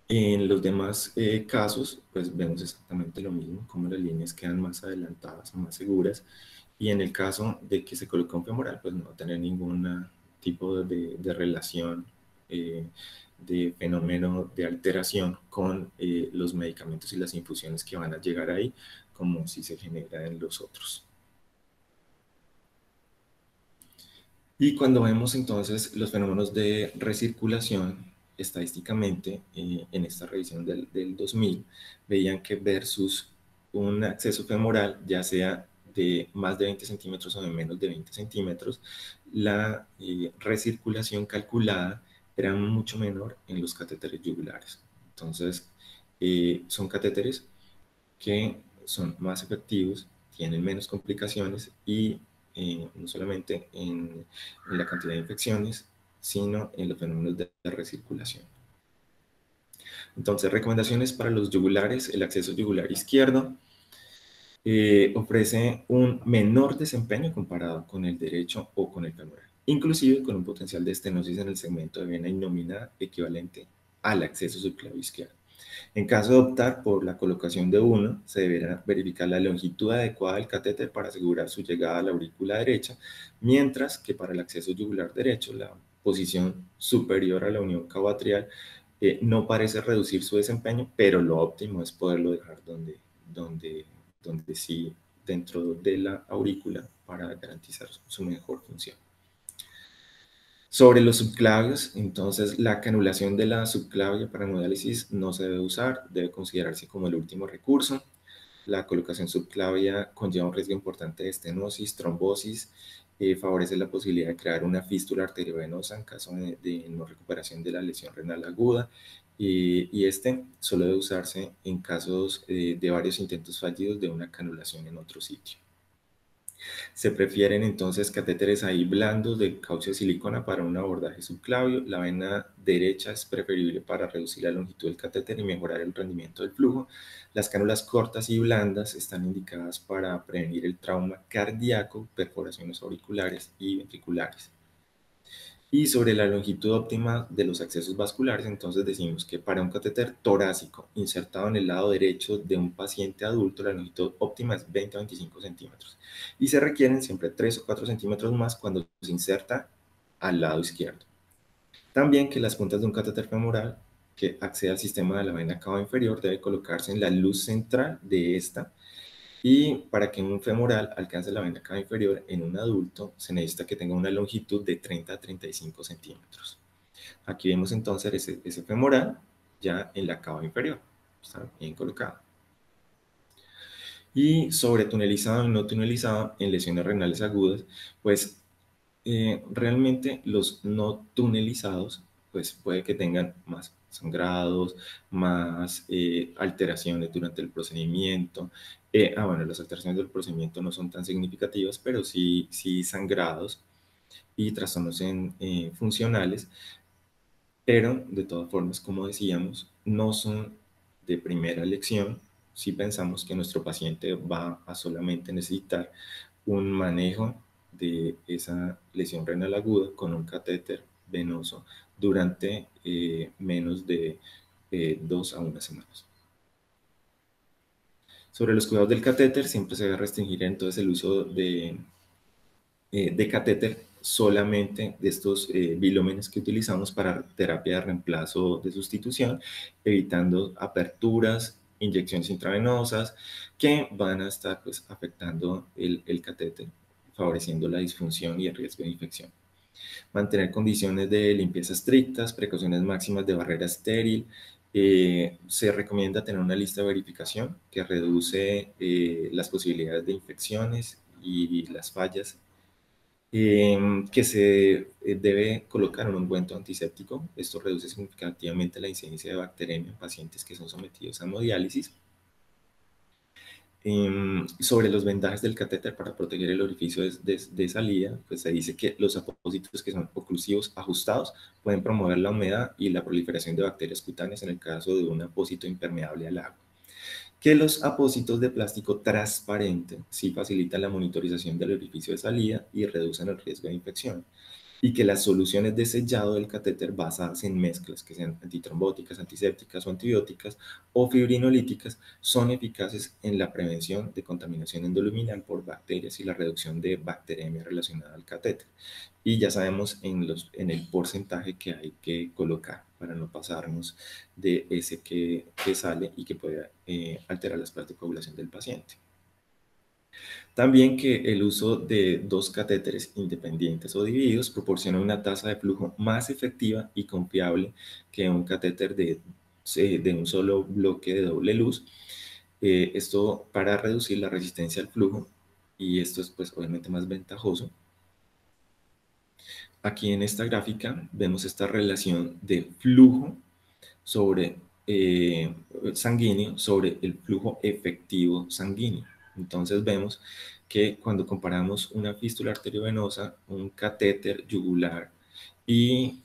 en los demás casos, pues vemos exactamente lo mismo, como las líneas quedan más adelantadas, más seguras. Y en el caso de que se coloque un femoral, pues no va a tener ningún tipo de relación, de fenómeno de alteración con los medicamentos y las infusiones que van a llegar ahí, como si se genera en los otros. Y cuando vemos entonces los fenómenos de recirculación, estadísticamente, en esta revisión del 2000, veían que versus un acceso femoral, ya sea de más de 20 centímetros o de menos de 20 centímetros, la recirculación calculada era mucho menor en los catéteres yugulares. Entonces, son catéteres que son más efectivos, tienen menos complicaciones y no solamente en la cantidad de infecciones, sino en los fenómenos de recirculación. Entonces, recomendaciones para los yugulares: el acceso yugular izquierdo ofrece un menor desempeño comparado con el derecho o con el femoral, inclusive con un potencial de estenosis en el segmento de vena innominada equivalente al acceso subclavio izquierdo. En caso de optar por la colocación de uno, se deberá verificar la longitud adecuada del catéter para asegurar su llegada a la aurícula derecha, mientras que para el acceso yugular derecho, la posición superior a la unión cabo-atrial no parece reducir su desempeño, pero lo óptimo es poderlo dejar donde sí, dentro de la aurícula, para garantizar su mejor función. Sobre los subclavios, entonces la canulación de la subclavia para hemodiálisis no se debe usar, debe considerarse como el último recurso. La colocación subclavia conlleva un riesgo importante de estenosis, trombosis, favorece la posibilidad de crear una fístula arteriovenosa en caso de no recuperación de la lesión renal aguda, y este solo debe usarse en casos de varios intentos fallidos de una canulación en otro sitio. Se prefieren entonces catéteres ahí blandos de caucho de silicona para un abordaje subclavio. La vena derecha es preferible para reducir la longitud del catéter y mejorar el rendimiento del flujo. Las cánulas cortas y blandas están indicadas para prevenir el trauma cardíaco, perforaciones auriculares y ventriculares. Y sobre la longitud óptima de los accesos vasculares, entonces decimos que para un catéter torácico insertado en el lado derecho de un paciente adulto, la longitud óptima es 20 a 25 centímetros. Y se requieren siempre 3 o 4 centímetros más cuando se inserta al lado izquierdo. También que las puntas de un catéter femoral que accede al sistema de la vena cava inferior debe colocarse en la luz central de esta. Y para que un femoral alcance la vena cava inferior en un adulto, se necesita que tenga una longitud de 30 a 35 centímetros. Aquí vemos entonces ese femoral ya en la cava inferior. Está bien colocado. Y sobre tunelizado y no tunelizado en lesiones renales agudas, pues realmente los no tunelizados, pues puede que tengan más sangrados, más alteraciones durante el procedimiento. Bueno, las alteraciones del procedimiento no son tan significativas, pero sí sangrados y trastornos funcionales, pero de todas formas, como decíamos, no son de primera elección si pensamos que nuestro paciente va a solamente necesitar un manejo de esa lesión renal aguda con un catéter venoso durante menos de 2 a 1 semanas. Sobre los cuidados del catéter, siempre se debe restringir entonces el uso de catéter solamente de estos bilómenes que utilizamos para terapia de reemplazo de sustitución, evitando aperturas, inyecciones intravenosas que van a estar pues, afectando el catéter, favoreciendo la disfunción y el riesgo de infección. Mantener condiciones de limpieza estrictas, precauciones máximas de barrera estéril. Se recomienda tener una lista de verificación que reduce las posibilidades de infecciones y las fallas, que se debe colocar un ungüento antiséptico. Esto reduce significativamente la incidencia de bacteremia en pacientes que son sometidos a hemodiálisis. Sobre los vendajes del catéter para proteger el orificio de salida, pues se dice que los apósitos que son oclusivos ajustados pueden promover la humedad y la proliferación de bacterias cutáneas en el caso de un apósito impermeable al agua. Que los apósitos de plástico transparente sí facilitan la monitorización del orificio de salida y reducen el riesgo de infección, y que las soluciones de sellado del catéter basadas en mezclas que sean antitrombóticas, antisépticas o antibióticas o fibrinolíticas son eficaces en la prevención de contaminación endoluminal por bacterias y la reducción de bacteremia relacionada al catéter. Y ya sabemos en el porcentaje que hay que colocar para no pasarnos de ese que sale y que puede alterar las pruebas de coagulación del paciente. También que el uso de dos catéteres independientes o divididos proporciona una tasa de flujo más efectiva y confiable que un catéter de un solo bloque de doble luz. Esto para reducir la resistencia al flujo, y esto es pues obviamente más ventajoso. Aquí en esta gráfica vemos esta relación de flujo sobre sanguíneo sobre el flujo efectivo sanguíneo. Entonces vemos que cuando comparamos una fístula arteriovenosa, un catéter yugular y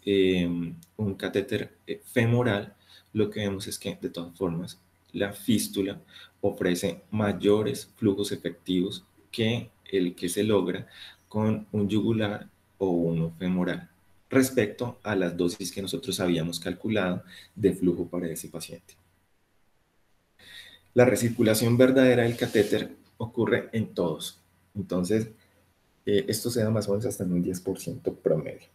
un catéter femoral, lo que vemos es que de todas formas la fístula ofrece mayores flujos efectivos que el que se logra con un yugular o uno femoral, respecto a las dosis que nosotros habíamos calculado de flujo para ese paciente. La recirculación verdadera del catéter ocurre en todos. Entonces, esto se da más o menos hasta en un 10% promedio.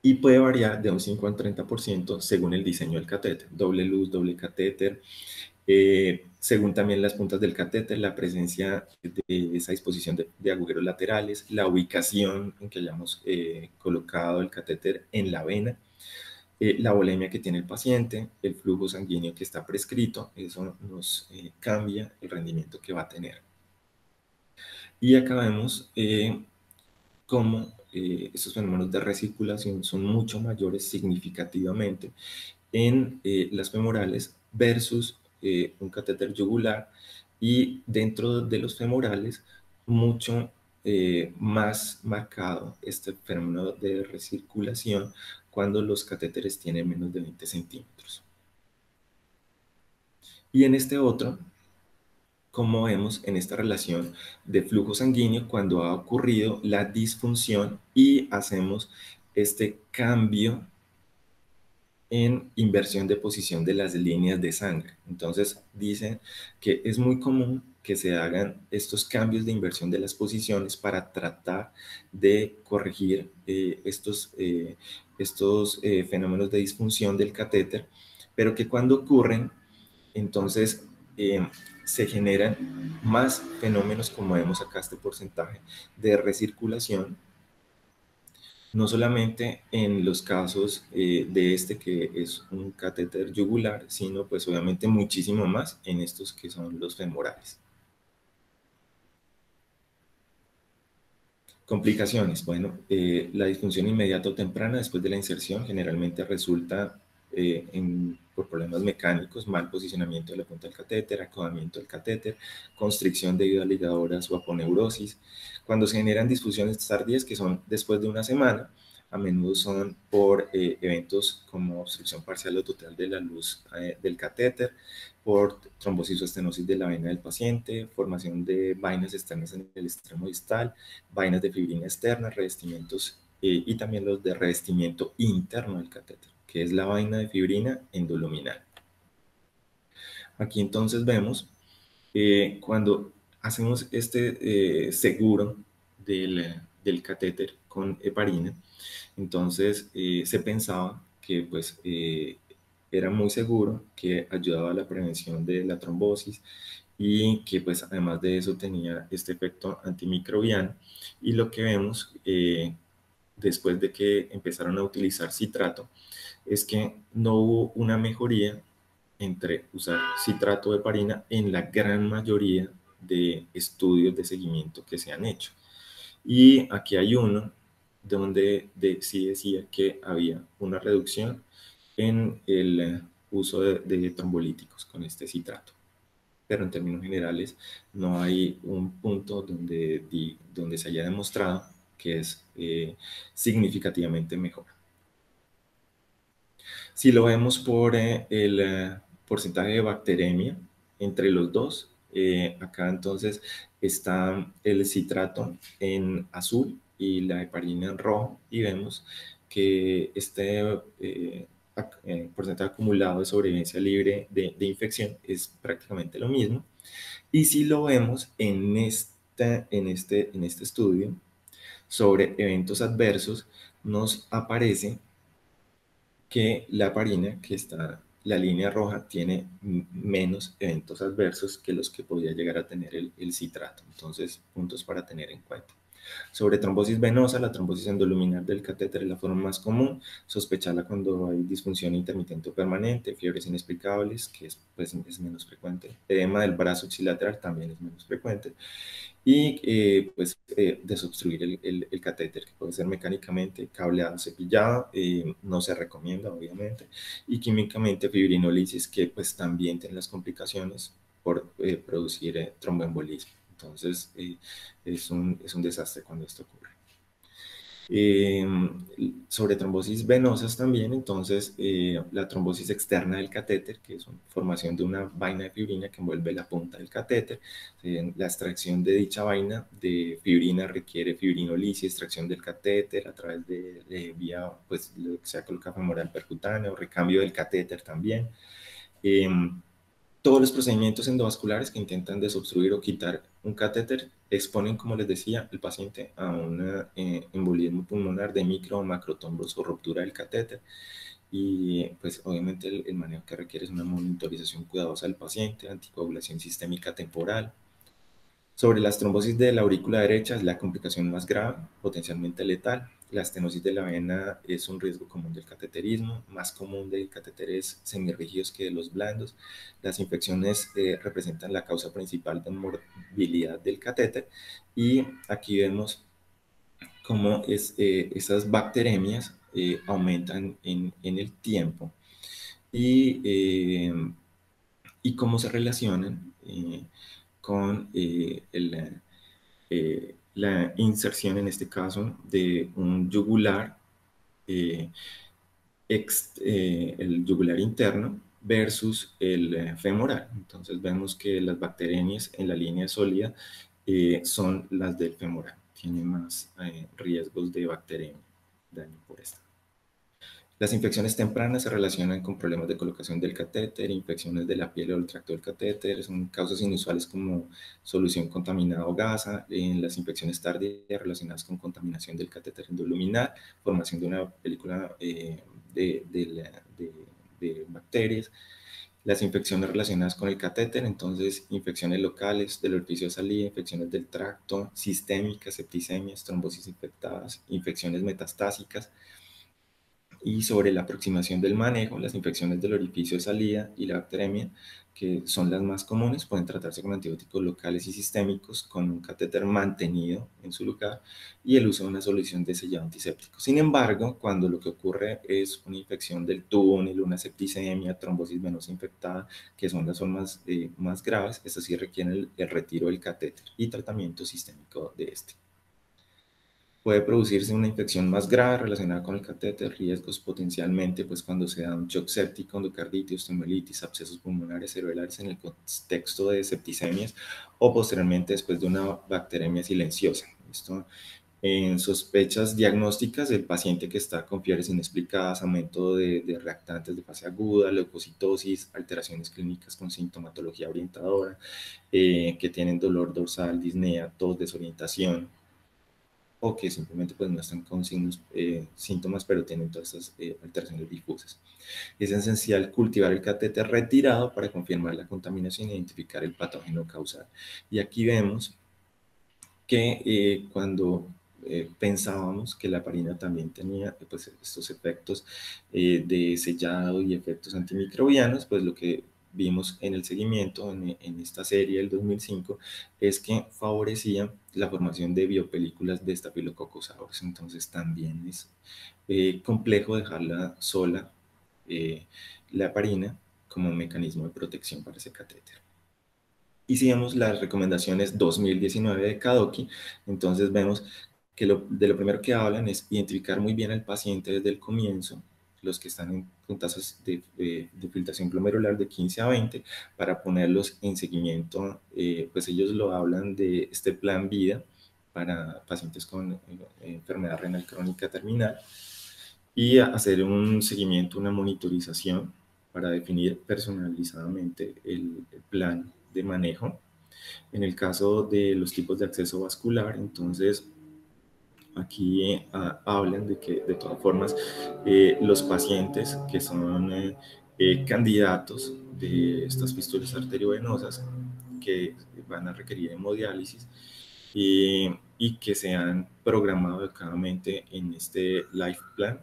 Y puede variar de un 5 al 30% según el diseño del catéter. Doble luz, doble catéter. Según también las puntas del catéter, la presencia de esa disposición de agujeros laterales, la ubicación en que hayamos colocado el catéter en la vena, la volemia que tiene el paciente, el flujo sanguíneo que está prescrito, eso nos cambia el rendimiento que va a tener. Y acá vemos cómo estos fenómenos de recirculación son mucho mayores significativamente en las femorales versus un catéter yugular, y dentro de los femorales mucho más marcado este fenómeno de recirculación cuando los catéteres tienen menos de 20 centímetros. Y en este otro, como vemos en esta relación de flujo sanguíneo cuando ha ocurrido la disfunción y hacemos este cambio en inversión de posición de las líneas de sangre. Entonces dicen que es muy común que se hagan estos cambios de inversión de las posiciones para tratar de corregir estos fenómenos de disfunción del catéter, pero que cuando ocurren, entonces se generan más fenómenos, como vemos acá este porcentaje de recirculación, no solamente en los casos de este que es un catéter yugular, sino pues obviamente muchísimo más en estos que son los femorales. Complicaciones. Bueno, la disfunción inmediata o temprana después de la inserción generalmente resulta por problemas mecánicos, mal posicionamiento de la punta del catéter, acomodamiento del catéter, constricción debido a ligaduras o aponeurosis. Cuando se generan disfunciones tardías, que son después de una semana, a menudo son por eventos como obstrucción parcial o total de la luz del catéter, por trombosis o estenosis de la vena del paciente, formación de vainas externas en el extremo distal, vainas de fibrina externa, revestimientos y también los de revestimiento interno del catéter, que es la vaina de fibrina endoluminal. Aquí entonces vemos cuando hacemos este seguro del catéter con heparina, entonces se pensaba que pues era muy seguro, que ayudaba a la prevención de la trombosis y que pues además de eso tenía este efecto antimicrobiano. Y lo que vemos después de que empezaron a utilizar citrato es que no hubo una mejoría entre usar citrato de heparina en la gran mayoría de estudios de seguimiento que se han hecho. Y aquí hay uno donde sí decía que había una reducción en el uso de trombolíticos con este citrato. Pero en términos generales no hay un punto donde se haya demostrado que es significativamente mejor. Si lo vemos por el porcentaje de bacteremia entre los dos, acá entonces está el citrato en azul y la heparina en rojo, y vemos que este porcentaje acumulado de sobrevivencia libre de infección es prácticamente lo mismo. Y si lo vemos en este estudio sobre eventos adversos, nos aparece que la heparina, que está la línea roja, tiene menos eventos adversos que los que podría llegar a tener el citrato. Entonces, puntos para tener en cuenta. Sobre trombosis venosa, la trombosis endoluminar del catéter es la forma más común. Sospecharla cuando hay disfunción intermitente o permanente, fiebres inexplicables, que pues, es menos frecuente. Edema del brazo axilateral también es menos frecuente. Y pues desobstruir el catéter, que puede ser mecánicamente cableado, cepillado, no se recomienda obviamente, y químicamente fibrinolisis, que pues también tiene las complicaciones por producir tromboembolismo. Entonces es un desastre cuando esto ocurre. Eh, Sobre trombosis venosas también, entonces la trombosis externa del catéter, que es una formación de una vaina de fibrina que envuelve la punta del catéter. La extracción de dicha vaina de fibrina requiere fibrinolisis, extracción del catéter a través de vía, pues lo que sea colocado femoral percutáneo, recambio del catéter también. Eh, Todos los procedimientos endovasculares que intentan desobstruir o quitar un catéter exponen, como les decía, el paciente a un embolismo pulmonar de micro o macrotombos o ruptura del catéter. Y pues obviamente el manejo que requiere es una monitorización cuidadosa del paciente, anticoagulación sistémica temporal. Sobre las trombosis de la aurícula derecha es la complicación más grave, potencialmente letal. La estenosis de la vena es un riesgo común del cateterismo, más común de catéteres semirrígidos que de los blandos. Las infecciones representan la causa principal de morbilidad del catéter, y aquí vemos cómo esas bacteremias aumentan en el tiempo, y, y cómo se relacionan con la inserción, en este caso, de un yugular, eh, el yugular interno versus el femoral. Entonces vemos que las bacterias en la línea sólida son las del femoral. Tienen más riesgos de bacteremia, daño por esta. Las infecciones tempranas se relacionan con problemas de colocación del catéter, infecciones de la piel o el tracto del catéter, son causas inusuales como solución contaminada o gasa, en las infecciones tardías relacionadas con contaminación del catéter endoluminar, formación de una película de bacterias, las infecciones relacionadas con el catéter, entonces infecciones locales del orificio de salida, infecciones del tracto, sistémicas, septicemias, trombosis infectadas, infecciones metastásicas. Y sobre la aproximación del manejo, las infecciones del orificio de salida y la bacteremia, que son las más comunes, pueden tratarse con antibióticos locales y sistémicos, con un catéter mantenido en su lugar y el uso de una solución de sellado antiséptico. Sin embargo, cuando lo que ocurre es una infección del túnel, una septicemia, trombosis venosa infectada, que son las formas más graves, estas sí requieren el retiro del catéter y tratamiento sistémico de este. Puede producirse una infección más grave relacionada con el catéter, riesgos potencialmente pues cuando se da un shock séptico, endocarditis, osteomielitis, abscesos pulmonares cerebrales en el contexto de septicemias, o posteriormente después de una bacteremia silenciosa. Esto En sospechas diagnósticas, el paciente que está con fiebres inexplicadas, aumento de reactantes de fase aguda, leucocitosis, alteraciones clínicas con sintomatología orientadora, que tienen dolor dorsal, disnea, tos, desorientación, o que simplemente pues no están con signos, síntomas, pero tienen todas estas alteraciones difusas. Es esencial cultivar el catéter retirado para confirmar la contaminación e identificar el patógeno causal. Y aquí vemos que cuando pensábamos que la heparina también tenía pues, estos efectos de sellado y efectos antimicrobianos, pues lo que vimos en el seguimiento en esta serie del 2005 es que favorecía la formación de biopelículas de Staphylococcus aureus. Entonces también es complejo dejarla sola, la heparina, como mecanismo de protección para ese catéter. Y si vemos las recomendaciones 2019 de Kadoki, entonces vemos que de lo primero que hablan es identificar muy bien al paciente desde el comienzo, los que están con tasas de filtración glomerular de 15 a 20, para ponerlos en seguimiento. Pues ellos lo hablan de este plan vida para pacientes con enfermedad renal crónica terminal, y hacer un seguimiento, una monitorización para definir personalizadamente el plan de manejo. En el caso de los tipos de acceso vascular, entonces aquí hablan de que de todas formas los pacientes que son candidatos de estas fístulas arteriovenosas que van a requerir hemodiálisis y que se han programado adecuadamente en este Life Plan,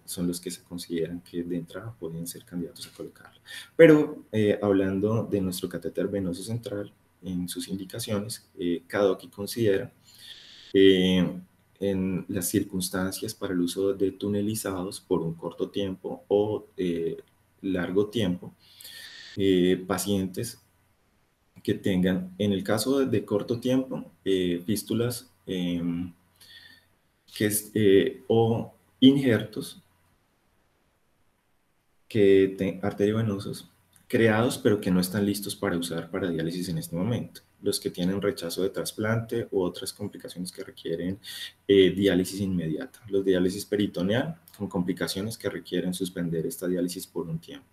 son los que se consideran que de entrada pueden ser candidatos a colocarlo. Pero hablando de nuestro catéter venoso central, en sus indicaciones, Kadoki considera en las circunstancias para el uso de tunelizados por un corto tiempo o largo tiempo, pacientes que tengan, en el caso de corto tiempo, fístulas o injertos arteriovenosos creados, pero que no están listos para usar para diálisis en este momento. Los que tienen rechazo de trasplante u otras complicaciones que requieren diálisis inmediata. Los de diálisis peritoneal con complicaciones que requieren suspender esta diálisis por un tiempo.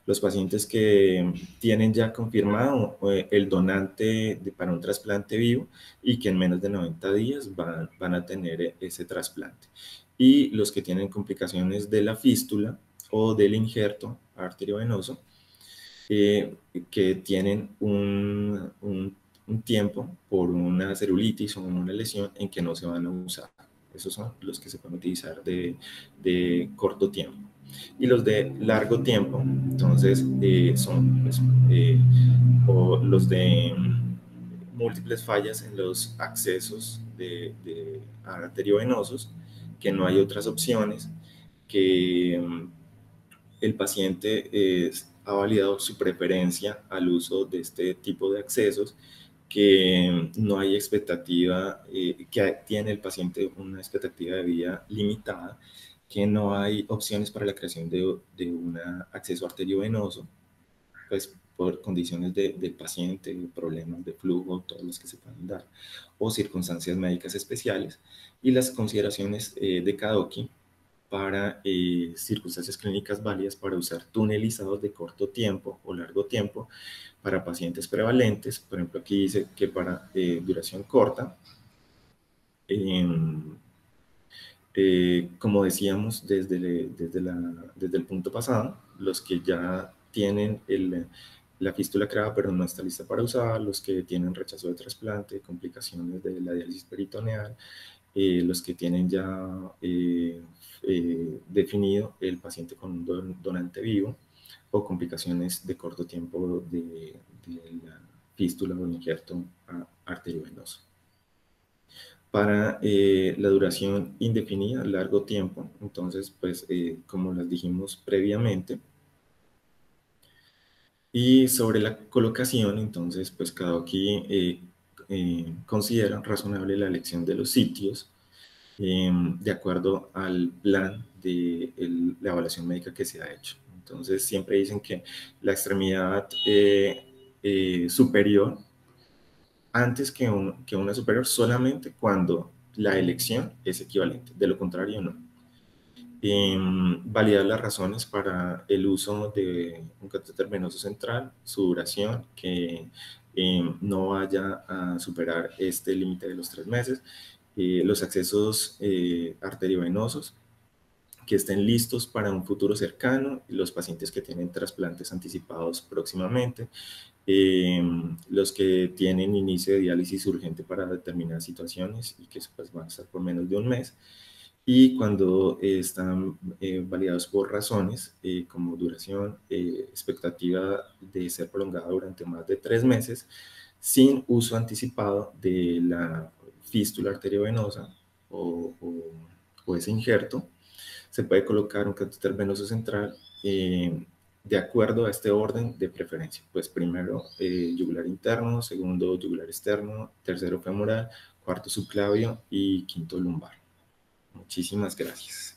Los pacientes que tienen ya confirmado el donante para un trasplante vivo y que en menos de 90 días van a tener ese trasplante. Y los que tienen complicaciones de la fístula o del injerto arteriovenoso, que tienen un tiempo por una celulitis o una lesión en que no se van a usar. Esos son los que se pueden utilizar de corto tiempo. Y los de largo tiempo, entonces, son pues, o los de múltiples fallas en los accesos de arteriovenosos, que no hay otras opciones, que el paciente ha validado su preferencia al uso de este tipo de accesos, que no hay expectativa, que tiene el paciente una expectativa de vida limitada, que no hay opciones para la creación de un acceso arteriovenoso, pues por condiciones del paciente, problemas de flujo, todos los que se pueden dar, o circunstancias médicas especiales, y las consideraciones de Kadoki para circunstancias clínicas válidas para usar tunelizados de corto tiempo o largo tiempo para pacientes prevalentes. Por ejemplo, aquí dice que para duración corta, como decíamos desde el punto pasado, los que ya tienen la fístula creada pero no está lista para usar, los que tienen rechazo de trasplante, complicaciones de la diálisis peritoneal, los que tienen ya definido el paciente con un donante vivo, o complicaciones de corto tiempo de la fístula o injerto arteriovenoso. Para la duración indefinida, largo tiempo, entonces, pues, como las dijimos previamente, y sobre la colocación, entonces, pues, Kadoki considera razonable la elección de los sitios de acuerdo al plan de la evaluación médica que se ha hecho. Entonces, siempre dicen que la extremidad superior, antes que una superior, solamente cuando la elección es equivalente, de lo contrario no. Validar las razones para el uso de un catéter venoso central, su duración, que no vaya a superar este límite de los 3 meses, los accesos arteriovenosos, que estén listos para un futuro cercano, los pacientes que tienen trasplantes anticipados próximamente, los que tienen inicio de diálisis urgente para determinadas situaciones y que pues, van a estar por menos de un mes, y cuando están validados por razones como duración, expectativa de ser prolongada durante más de 3 meses, sin uso anticipado de la fístula arteriovenosa o ese injerto, se puede colocar un catéter venoso central de acuerdo a este orden de preferencia. Pues primero yugular interno, segundo yugular externo, tercero femoral, cuarto subclavio y quinto lumbar. Muchísimas gracias.